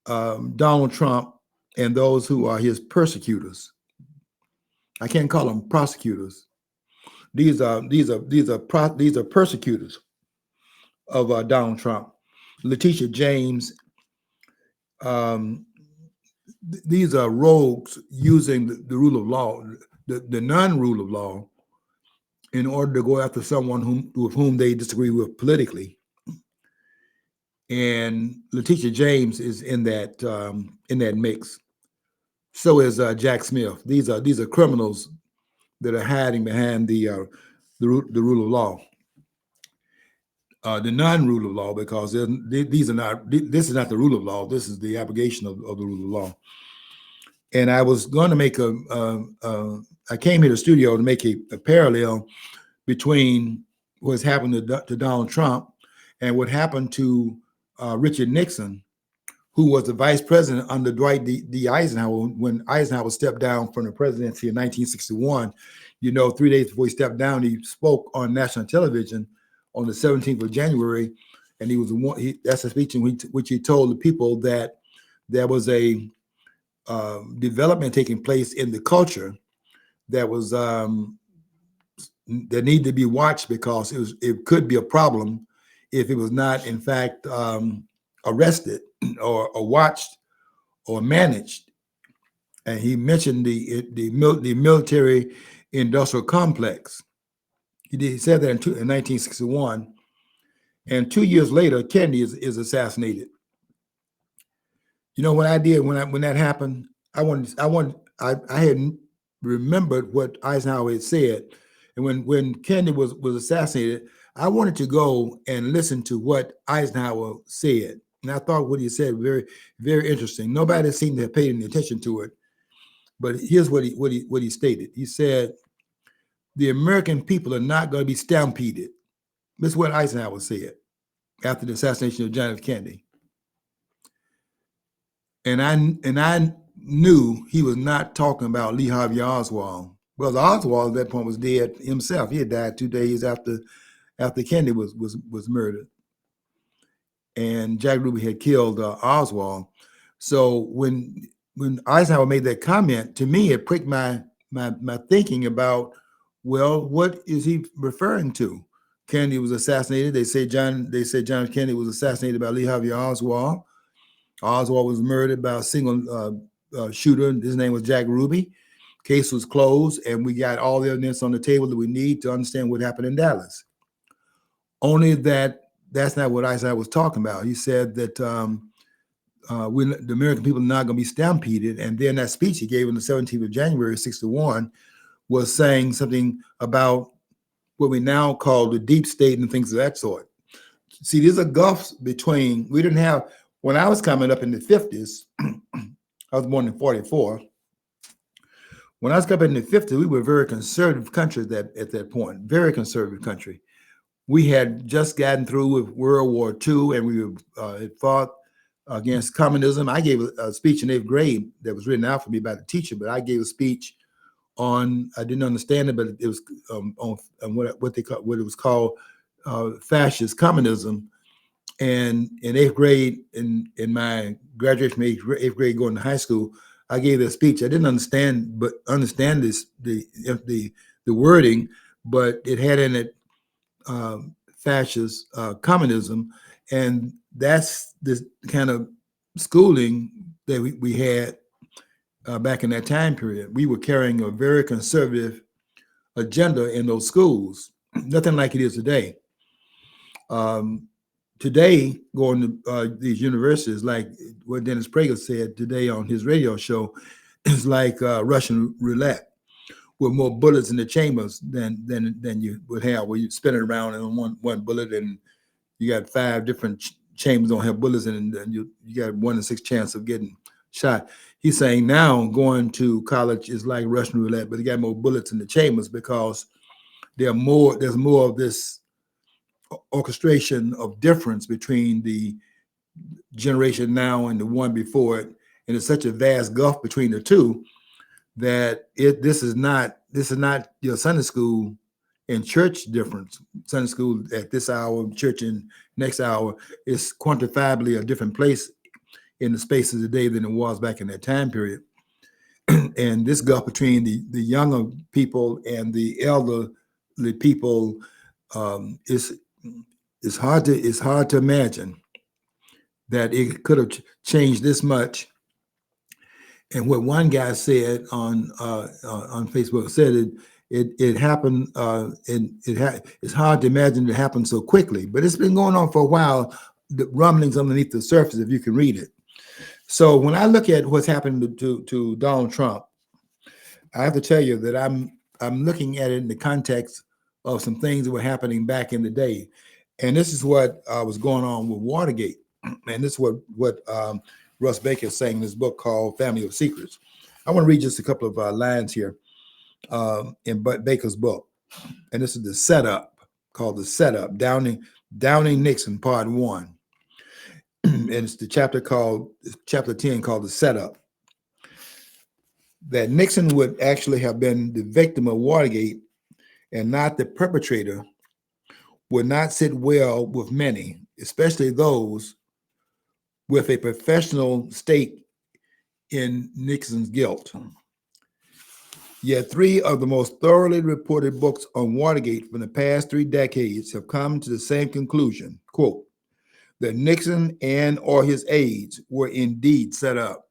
Speaker 1: Donald Trump and those who are his persecutors. I can't call them prosecutors. These are persecutors of Donald Trump. Letitia James. These are rogues using the rule of law, the non-rule of law, in order to go after someone with whom they disagree with politically. And Letitia James is in that mix. So is Jack Smith. These are criminals that are hiding behind the rule of law, the non-rule of law, because these are not. This is not the rule of law. This is the abrogation of the rule of law. And I was going to make I came here to the studio to make a parallel between what's happened to Donald Trump and what happened to Richard Nixon, who was the vice president under Dwight D. Eisenhower when Eisenhower stepped down from the presidency in 1961. 3 days before he stepped down, he spoke on national television on the 17th of January, and he was that's a speech in which he told the people that there was a development taking place in the culture that was that needed to be watched because it could be a problem if it was not in fact arrested or watched or managed. And he mentioned the military industrial complex. He said that in 1961, and 2 years later, Kennedy is assassinated. What I did when that happened? I had remembered what Eisenhower had said, and when Kennedy was assassinated, I wanted to go and listen to what Eisenhower said, and I thought what he said very, very interesting. Nobody seemed to have paid any attention to it, but here's what he stated. He said, "The American people are not going to be stampeded." This is what Eisenhower said after the assassination of John F. Kennedy. And I knew he was not talking about Lee Harvey Oswald. Well, Oswald at that point was dead himself. He had died 2 days after Kennedy was murdered, and Jack Ruby had killed Oswald. So when Eisenhower made that comment, to me it pricked my thinking about, well, what is he referring to? Kennedy was assassinated. They say John Kennedy was assassinated by Lee Harvey Oswald. Oswald was murdered by a single shooter. His name was Jack Ruby. Case was closed, and we got all the evidence on the table that we need to understand what happened in Dallas. Only that's not what Eisenhower was talking about. He said that the American people are not going to be stampeded. And then that speech he gave on the 17th of January, 1961, was saying something about what we now call the deep state and things of that sort. See, there's a gulf between, we didn't have, when I was coming up in the 50s, I was born in 44. When I was coming in the 50s, we were a very conservative country at that point, very conservative country. We had just gotten through with World War II, and we had fought against communism. I gave a speech in 8th grade that was written out for me by the teacher, but I gave a speech on, I didn't understand it, but it was on what it was called fascist communism. And in 8th grade, in my graduation from 8th grade going to high school, I gave that speech. I didn't understand this the wording, but it had in it fascist communism, and that's the kind of schooling that we had back in that time period. We were carrying a very conservative agenda in those schools, nothing like it is today. Today, going to these universities, like what Dennis Prager said today on his radio show, is like Russian roulette, with more bullets in the chambers than you would have, where you spin it around and one bullet, and you got 5 different chambers don't have bullets in it, and you got 1 in 6 chance of getting shot. He's saying now going to college is like Russian roulette, but they got more bullets in the chambers because there's more of this orchestration of difference between the generation now and the one before it, and it's such a vast gulf between the two that this is not your Sunday school and church difference. Sunday school at this hour, church in next hour, is quantifiably a different place in the space of the day than it was back in that time period. And this gulf between the younger people and the elderly people is hard to imagine that it could have changed this much. And what one guy said on Facebook said it happened, and it's hard to imagine it happened so quickly, but it's been going on for a while. The rumblings underneath the surface, if you can read it. So when I look at what's happening to Donald Trump, I have to tell you that I'm looking at it in the context of some things that were happening back in the day, and this is what was going on with Watergate, and this is what Russ Baker is saying in his book called Family of Secrets. I want to read just a couple of lines here in Baker's book, and this is the setup, called the setup, Downing Nixon, Part 1. And it's the chapter 10, called the setup. That Nixon would actually have been the victim of Watergate and not the perpetrator would not sit well with many, especially those with a professional stake in Nixon's guilt. Yet 3 of the most thoroughly reported books on Watergate from the past 3 decades have come to the same conclusion, quote, that Nixon and or his aides were indeed set up.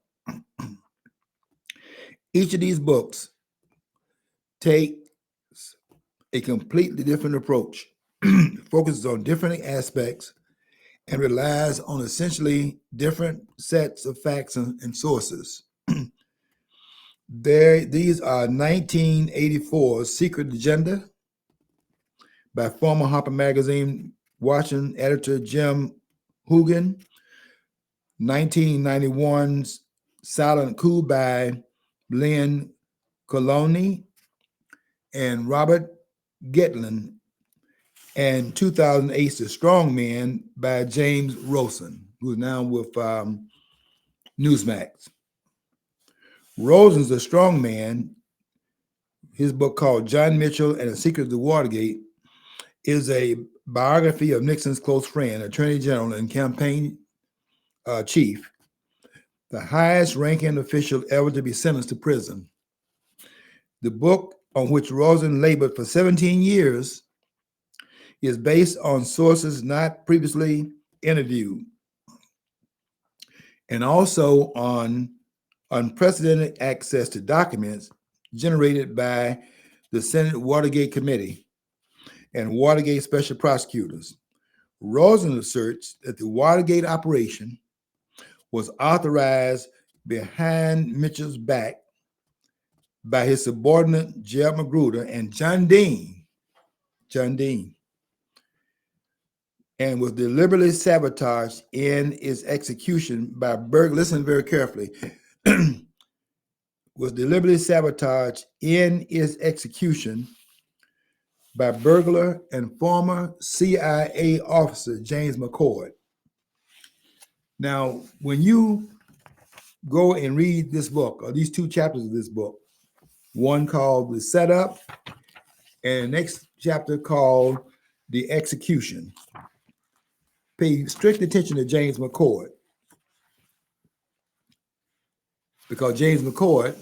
Speaker 1: Each of these books takes a completely different approach, focuses on different aspects, and relies on essentially different sets of facts and sources. These are 1984's Secret Agenda by former Harper Magazine Washington editor Jim Hougan, 1991's Silent Coup by Lynn Coloni and Robert Gitlin, and 2008's The Strong Man by James Rosen, who's now with Newsmax. Rosen's The Strong Man, his book called John Mitchell and the Secrets of Watergate, is a biography of Nixon's close friend, Attorney General and campaign chief, the highest ranking official ever to be sentenced to prison. The book, on which Rosen labored for 17 years, is based on sources not previously interviewed, and also on unprecedented access to documents generated by the Senate Watergate Committee and Watergate special prosecutors. Rosen asserts that the Watergate operation was authorized behind Mitchell's back by his subordinate Jeb Magruder and John Dean, and was deliberately sabotaged in its execution by listen very carefully, was deliberately sabotaged in its execution by burglar and former CIA officer James McCord. Now, when you go and read this book, or these 2 chapters of this book, one called The Setup and the next chapter called The Execution, pay strict attention to James McCord, because James McCord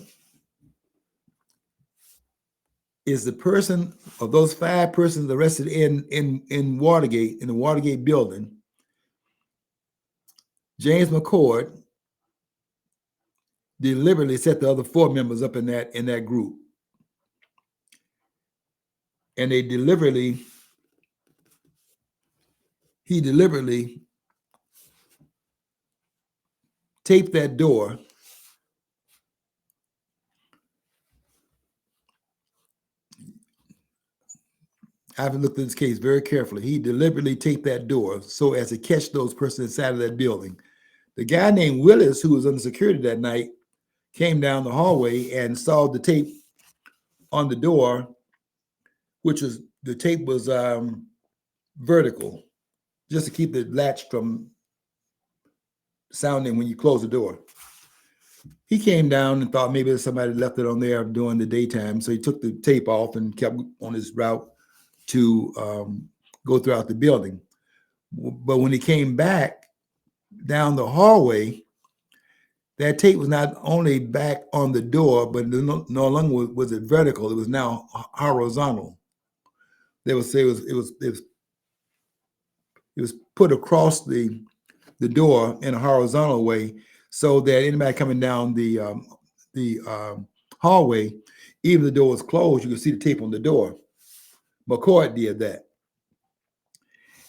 Speaker 1: is the person of those 5 persons arrested in Watergate, in the Watergate building. James McCord deliberately set the other 4 members up in that group, and he deliberately taped that door. I've looked at this case very carefully. He deliberately taped that door so as to catch those persons inside of that building. The guy named Willis, who was under security that night, came down the hallway and saw the tape on the door, which was, the tape was vertical, just to keep the latch from sounding when you close the door. He came down and thought maybe somebody left it on there during the daytime, so he took the tape off and kept on his route to go throughout the building. But when he came back down the hallway, that tape was not only back on the door, but no longer was it vertical; it was now horizontal. They would say it was put across the door in a horizontal way, so that anybody coming down the hallway, even if the door was closed, you could see the tape on the door. McCord did that.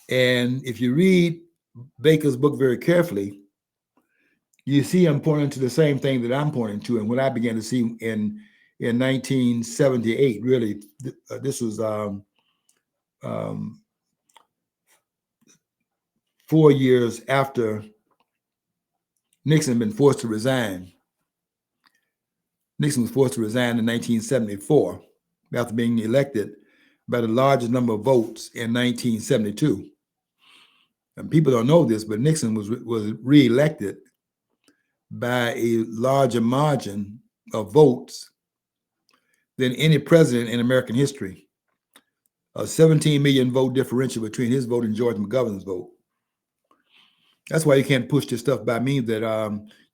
Speaker 1: And if you read Baker's book very carefully, you see him pointing to the same thing that I'm pointing to, and what I began to see in 1978. Really, this was 4 years after Nixon had been forced to resign. Nixon was forced to resign in 1974 after being elected by the largest number of votes in 1972. And people don't know this, but Nixon was reelected by a larger margin of votes than any president in American history. A 17 million vote differential between his vote and George McGovern's vote. That's why you can't push this stuff by means that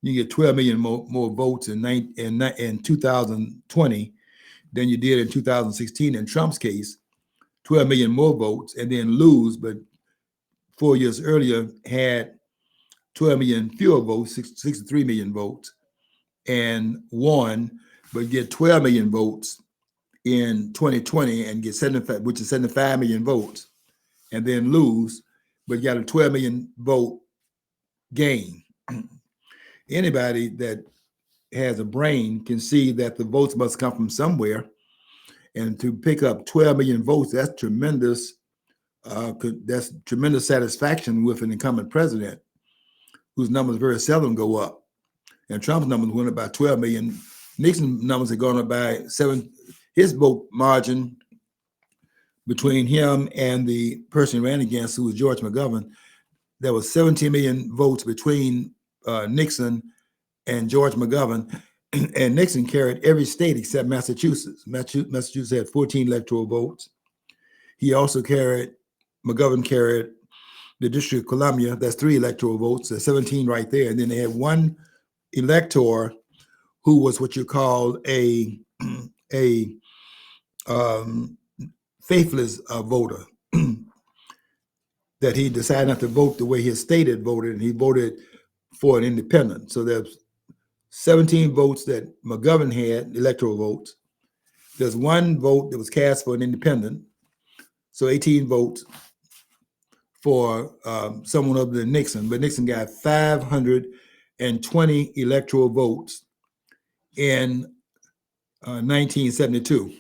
Speaker 1: you get 12 million more votes in 2020 than you did in 2016 in Trump's case, 12 million more votes, and then lose, but 4 years earlier had 12 million fewer votes, 63 million votes, and won, but get 12 million votes in 2020 and get 75, which is 75 million votes, and then lose, but got a 12 million vote gain. Anybody that has a brain can see that the votes must come from somewhere, and to pick up 12 million votes, that's tremendous. That's tremendous satisfaction with an incumbent president whose numbers very seldom go up. And Trump's numbers went up by 12 million. Nixon's numbers have gone up by 7. His vote margin between him and the person he ran against, who was George McGovern, there was 17 million votes between Nixon and George McGovern. And Nixon carried every state except Massachusetts. Massachusetts had 14 electoral votes. He also McGovern carried the District of Columbia. That's 3 electoral votes. There's 17 right there. And then they had one elector who was what you call a faithless voter, that he decided not to vote the way his state had voted, and he voted for an independent. So there's 17 votes that McGovern had, electoral votes. There's 1 vote that was cast for an independent. So 18 votes for someone other than Nixon, but Nixon got 520 electoral votes in 1972.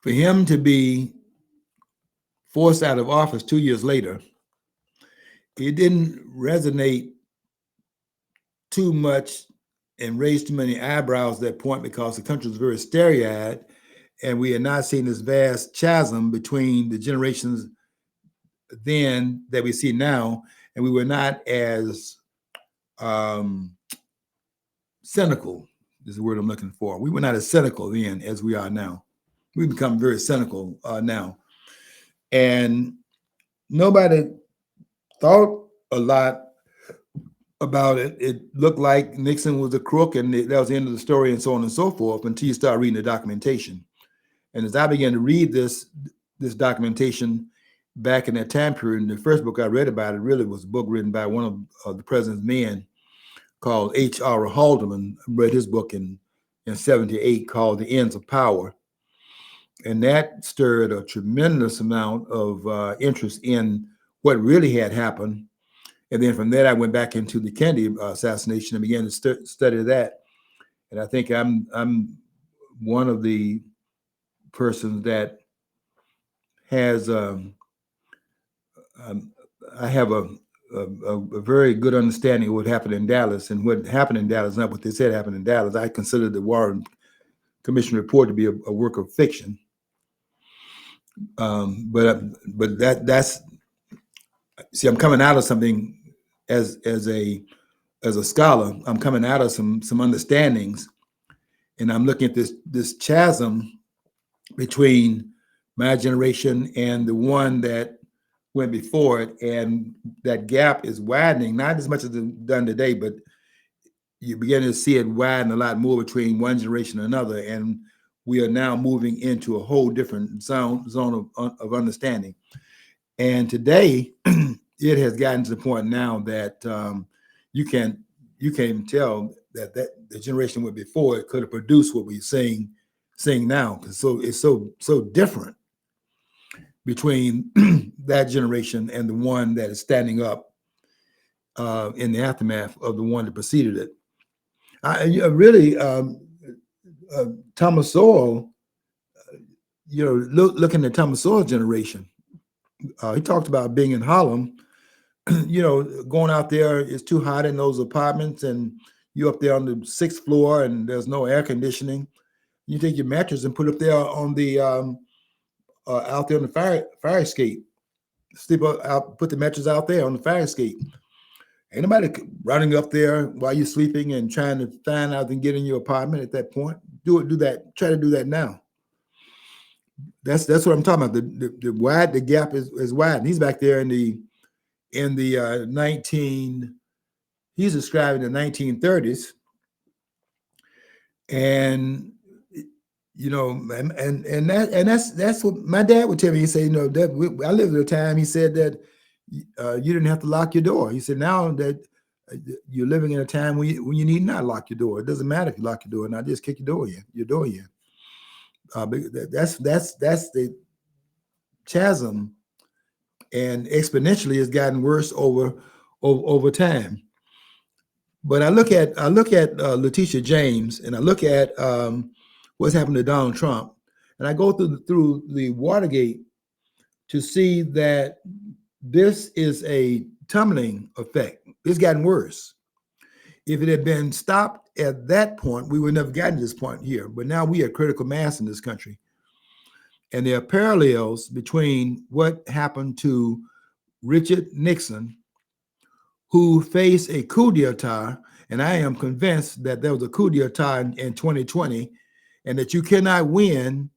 Speaker 1: For him to be forced out of office 2 years later, it didn't resonate too much and raise too many eyebrows at that point, because the country was very starry-eyed, and we had not seen this vast chasm between the generations then that we see now, and we were not as cynical, is the word I'm looking for. We were not as cynical then as we are now. We've become very cynical now. And nobody thought a lot about it. It looked like Nixon was a crook, and that was the end of the story, and so on and so forth, until you start reading the documentation. And as I began to read this documentation back in that time period, and the first book I read about it really was a book written by one of the president's men called H.R. Haldeman. I read his book in 78 called The Ends of Power. And that stirred a tremendous amount of interest in what really had happened. And then from that, I went back into the Kennedy assassination and began to study that. And I think I'm one of the persons that has I have a very good understanding of what happened in Dallas, and what happened in Dallas, not what they said happened in Dallas. I consider the Warren Commission report to be a work of fiction. But that's see, I'm coming out of something as a scholar. I'm coming out of some understandings, and I'm looking at this chasm between my generation and the one that went before it, and that gap is widening, not as much as it's done today, but you begin to see it widen a lot more between one generation and another, and we are now moving into a whole different zone of understanding. And today, it has gotten to the point now that you can't even tell that the generation went before it could have produced what we're seeing now, because it's so different between that generation and the one that is standing up in the aftermath of the one that preceded it. Thomas Sowell, looking at Thomas Sowell's generation, he talked about being in Harlem, going out there, it's too hot in those apartments, and you up there on the sixth floor and there's no air conditioning. You take your mattress and put it up there on the out there on the fire escape. Sleep out, put the mattress out there on the fire escape. Ain't nobody running up there while you're sleeping and trying to find out and get in your apartment at that point. Do that. Try to do that now. That's what I'm talking about. The gap is wide. And he's back there in the 19. He's describing the 1930s, and that's what my dad would tell me. He said, I lived at a time. He said that you didn't have to lock your door. He said now that you're living in a time when you need not lock your door. It doesn't matter if you lock your door, not just kick your door in. That's the chasm, and exponentially has gotten worse over time. But I look at Letitia James, and I look at what's happened to Donald Trump, and I go through the Watergate to see that this is a tumbling effect. It's gotten worse. If it had been stopped at that point, we would never gotten to this point here. But now we are critical mass in this country. And there are parallels between what happened to Richard Nixon, who faced a coup d'etat, and I am convinced that there was a coup d'etat in 2020, and that you cannot win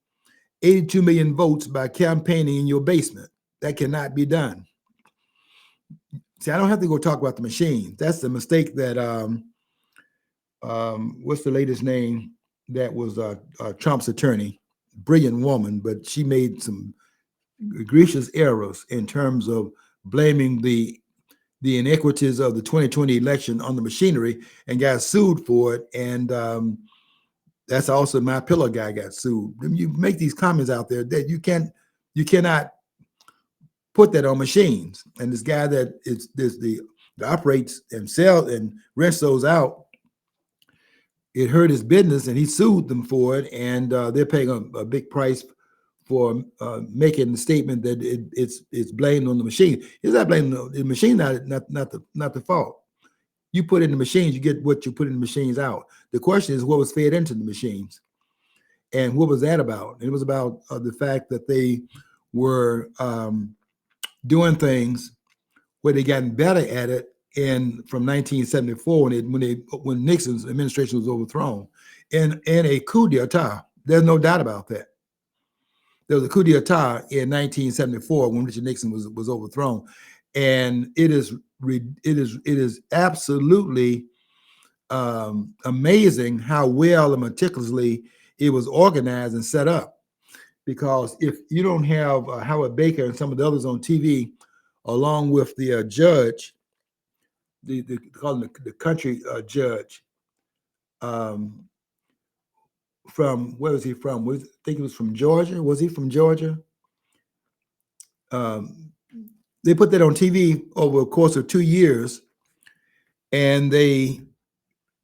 Speaker 1: 82 million votes by campaigning in your basement. That cannot be done. See, I don't have to go talk about the machines. That's the mistake that what's the latest name that was Trump's attorney? Brilliant woman, but she made some egregious errors in terms of blaming the inequities of the 2020 election on the machinery and got sued for it. And that's also my pillow guy got sued. You make these comments out there that you cannot put that on machines. And this guy that operates and sells and rents those out, it hurt his business, and he sued them for it. And they're paying a big price for making the statement that it's blamed on the machine. It's not blaming the machine, not the fault. You put in the machines, you get what you put in the machines out. The question is what was fed into the machines, and what was that about? It was about the fact that they were doing things where they gotten better at it from 1974 when Nixon's administration was overthrown in a coup d'etat. There's no doubt about that. There was a coup d'etat in 1974 when Richard Nixon was overthrown, and it is absolutely amazing how well and meticulously it was organized and set up. Because if you don't have Howard Baker and some of the others on TV, along with the judge, they call him the country judge, from where was he from? I think he was from Georgia. Was he from Georgia? They put that on TV over a course of 2 years, and they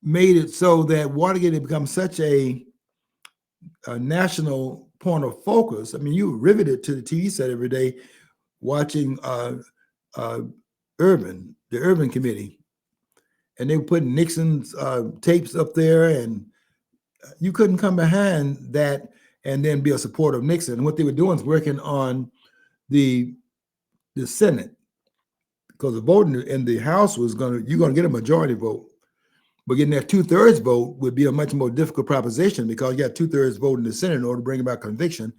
Speaker 1: made it so that Watergate had become such a national point of focus. I mean, you were riveted to the TV set every day watching the Urban Committee, and they were putting Nixon's tapes up there, and you couldn't come behind that and then be a supporter of Nixon. And what they were doing is working on the Senate, because the vote in the House you're going to get a majority vote, but getting that 2/3 vote would be a much more difficult proposition, because you got 2/3 vote in the Senate in order to bring about conviction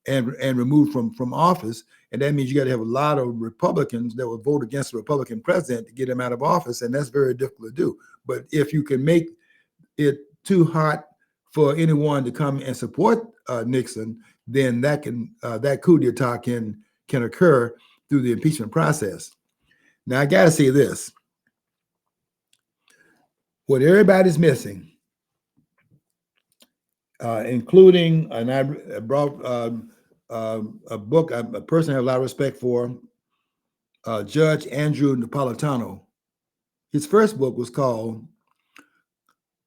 Speaker 1: and removed from office. And that means you got to have a lot of Republicans that will vote against the Republican president to get him out of office. And that's very difficult to do. But if you can make it too hot for anyone to come and support Nixon, then that coup d'etat can occur through the impeachment process. Now, I got to say this. What everybody's missing, including, and I brought a book, a person I have a lot of respect for, Judge Andrew Napolitano. His first book was called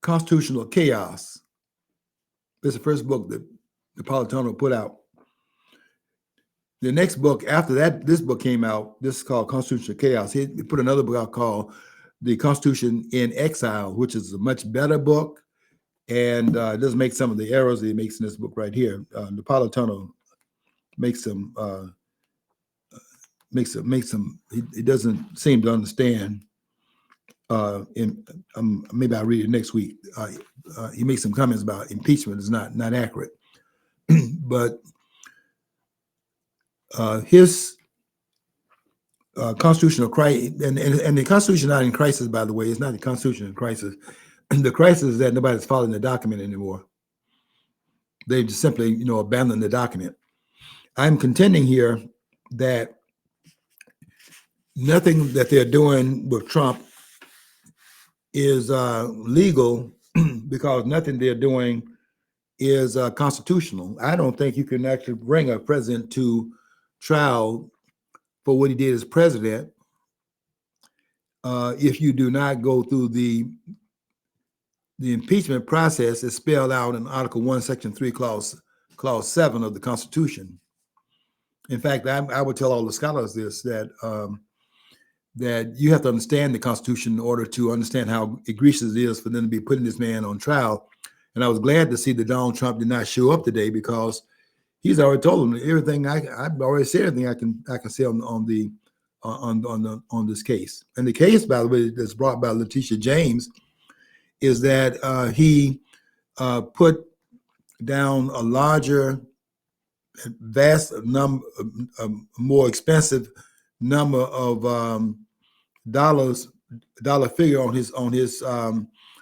Speaker 1: Constitutional Chaos. It's the first book that Napolitano put out. The next book after that, this book came out, this is called Constitutional Chaos. He put another book out called The Constitution in Exile, which is a much better book, and it doesn't make some of the errors that he makes in this book right here. Napolitano makes some he doesn't seem to understand. Maybe I'll read it next week. He makes some comments about impeachment is not accurate, but his constitutional crisis, and the Constitution not in crisis, by the way. It's not the Constitution in crisis. The crisis is that nobody's following the document anymore. They've just simply, abandoned the document. I'm contending here that nothing that they're doing with Trump is legal because nothing they're doing is constitutional. I don't think you can actually bring a president to trial for what he did as president if you do not go through the impeachment process is spelled out in Article 1, Section 3, Clause 7 of the Constitution. In fact, I would tell all the scholars this, that you have to understand the Constitution in order to understand how egregious it is for them to be putting this man on trial. And I was glad to see that Donald Trump did not show up today because he's already told them everything. I've already said everything I can say on this case. And the case, by the way, that's brought by Letitia James is that he put down a larger, vast number, more expensive number of dollar figure on his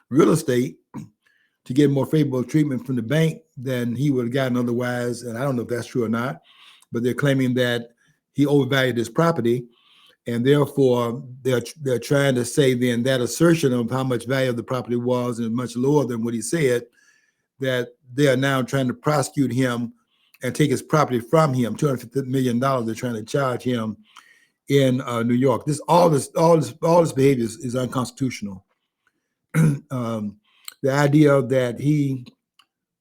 Speaker 1: real estate to get more favorable treatment from the bank than he would have gotten otherwise. And I don't know if that's true or not, but they're claiming that he overvalued his property. And therefore, they're trying to say then that assertion of how much value of the property was and much lower than what he said, that they are now trying to prosecute him and take his property from him, $250 million. They're trying to charge him in New York. All this behavior is unconstitutional. The idea that he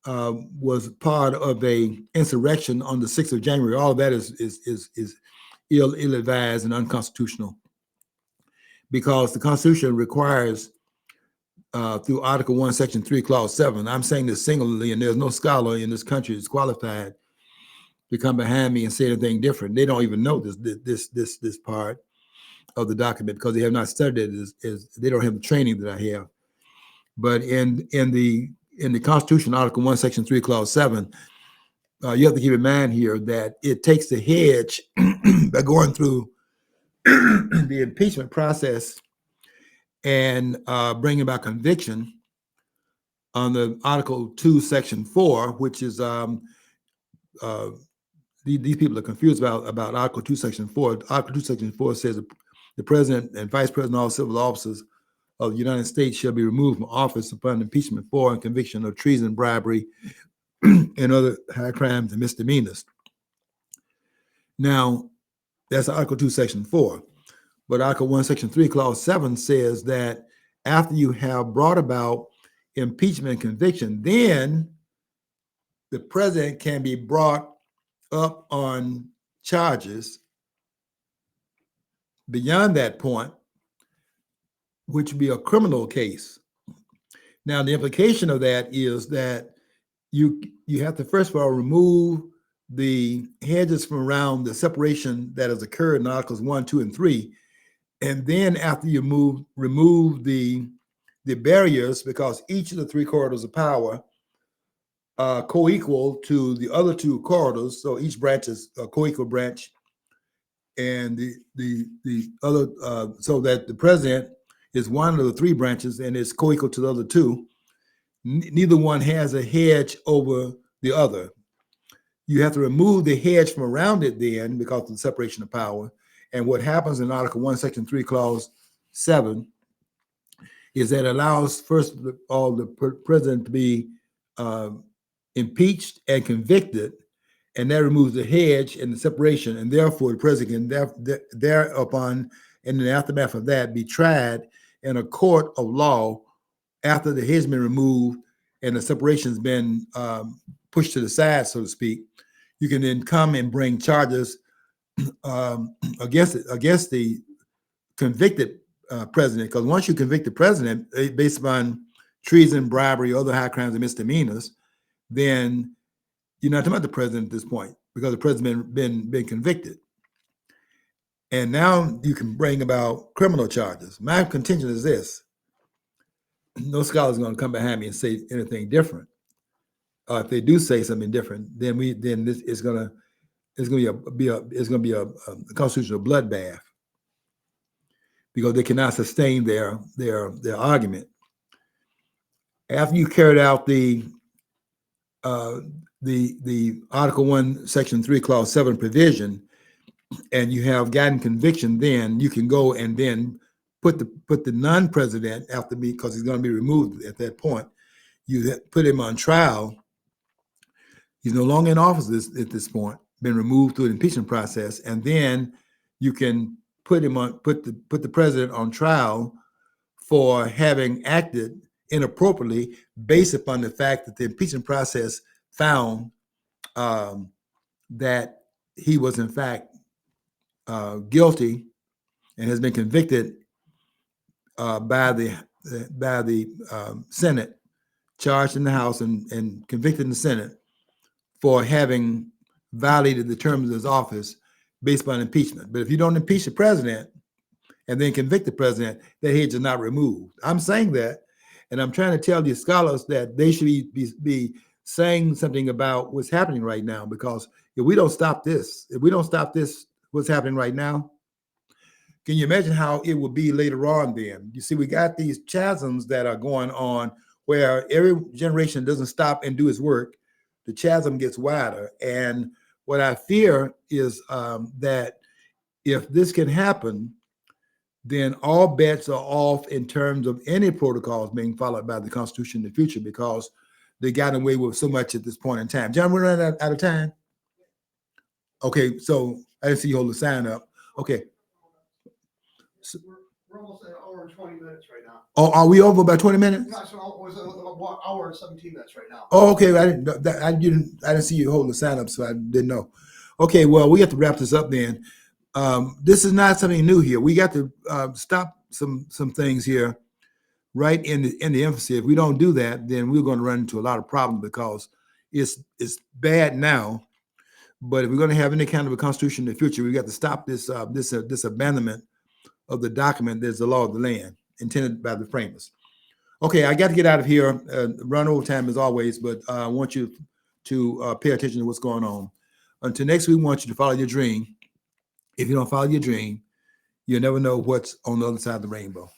Speaker 1: was part of a insurrection on the 6th of January, all of that is ill-advised and unconstitutional, because the Constitution requires through Article 1, Section 3, Clause 7. I'm saying this singularly, and there's no scholar in this country that's qualified to come behind me and say anything different. They don't even know this part of the document because they have not studied it. They don't have the training that I have. But in the Constitution, Article 1, Section 3, Clause 7, you have to keep in mind here that it takes the hedge by going through the impeachment process and bringing about conviction on the Article 2, Section 4, which is these people are confused about Article 2, Section 4. Article 2, Section 4 says the president and vice president, all civil officers of the United States shall be removed from office upon impeachment for and conviction of treason, bribery, and other high crimes and misdemeanors. Now, that's Article 2, Section 4. But Article 1, Section 3, Clause 7 says that after you have brought about impeachment and conviction, then the president can be brought up on charges beyond that point, which would be a criminal case. Now, the implication of that is that you have to, first of all, remove the hedges from around the separation that has occurred in Articles 1, 2, and 3. And then after you remove the barriers, because each of the three corridors of power are co-equal to the other two corridors. So each branch is a co-equal branch. And the other, so that the president is one of the three branches and is co-equal to the other two. Neither one has a hedge over the other. You have to remove the hedge from around it then because of the separation of power. And what happens in Article 1, Section 3, Clause 7 is that it allows, first of all, the president to be impeached and convicted, and that removes the hedge and the separation, and therefore the president can thereupon, in the aftermath of that, be tried in a court of law after the hedge has been removed and the separation has been pushed to the side, so to speak. You can then come and bring charges against the convicted president, because once you convict the president based upon treason, bribery, other high crimes and misdemeanors, then you're not talking about the president at this point because the president been convicted. And now you can bring about criminal charges. My contention is this: no scholar's going to come behind me and say anything different. If they do say something different, then this is going to be a constitutional bloodbath because they cannot sustain their argument. After you carried out the Article 1, Section 3, Clause 7 provision, and you have gotten conviction, then you can go and then put the non-president after me, because he's going to be removed at that point. You put him on trial. He's no longer in office at this point, been removed through the impeachment process, and then you can put the president on trial for having acted inappropriately based upon the fact that the impeachment process found that he was in fact guilty and has been convicted by the Senate, charged in the House and convicted in the Senate for having violated the terms of his office based upon impeachment. But if you don't impeach the president and then convict the president, that head is not removed. I'm saying that, and I'm trying to tell the scholars that they should be saying something about what's happening right now, because if we don't stop this, what's happening right now, can you imagine how it will be later on then? You see, we got these chasms that are going on where every generation doesn't stop and do its work. The chasm gets wider. And what I fear is that if this can happen, then all bets are off in terms of any protocols being followed by the Constitution in the future, because they got away with so much at this point in time. John, we're running out of time. Okay, so I didn't see you hold the sign up. Okay. So,
Speaker 2: we're almost at an hour and 20 minutes right now.
Speaker 1: Oh, are we over by 20 minutes?
Speaker 2: No, so it was an hour and 17 minutes right now.
Speaker 1: Oh, okay. I didn't see you holding the sign up, so I didn't know. Okay, well, we have to wrap this up then. This is not something new here. We got to stop some things here right in the infancy. If we don't do that, then we're going to run into a lot of problems, because it's bad now. But if we're going to have any kind of a constitution in the future, we got to stop this abandonment of the document that's the law of the land intended by the framers. Okay, I got to get out of here. Run over time as always, but I want you to pay attention to what's going on. Until next week, we want you to follow your dream. If you don't follow your dream, you'll never know what's on the other side of the rainbow.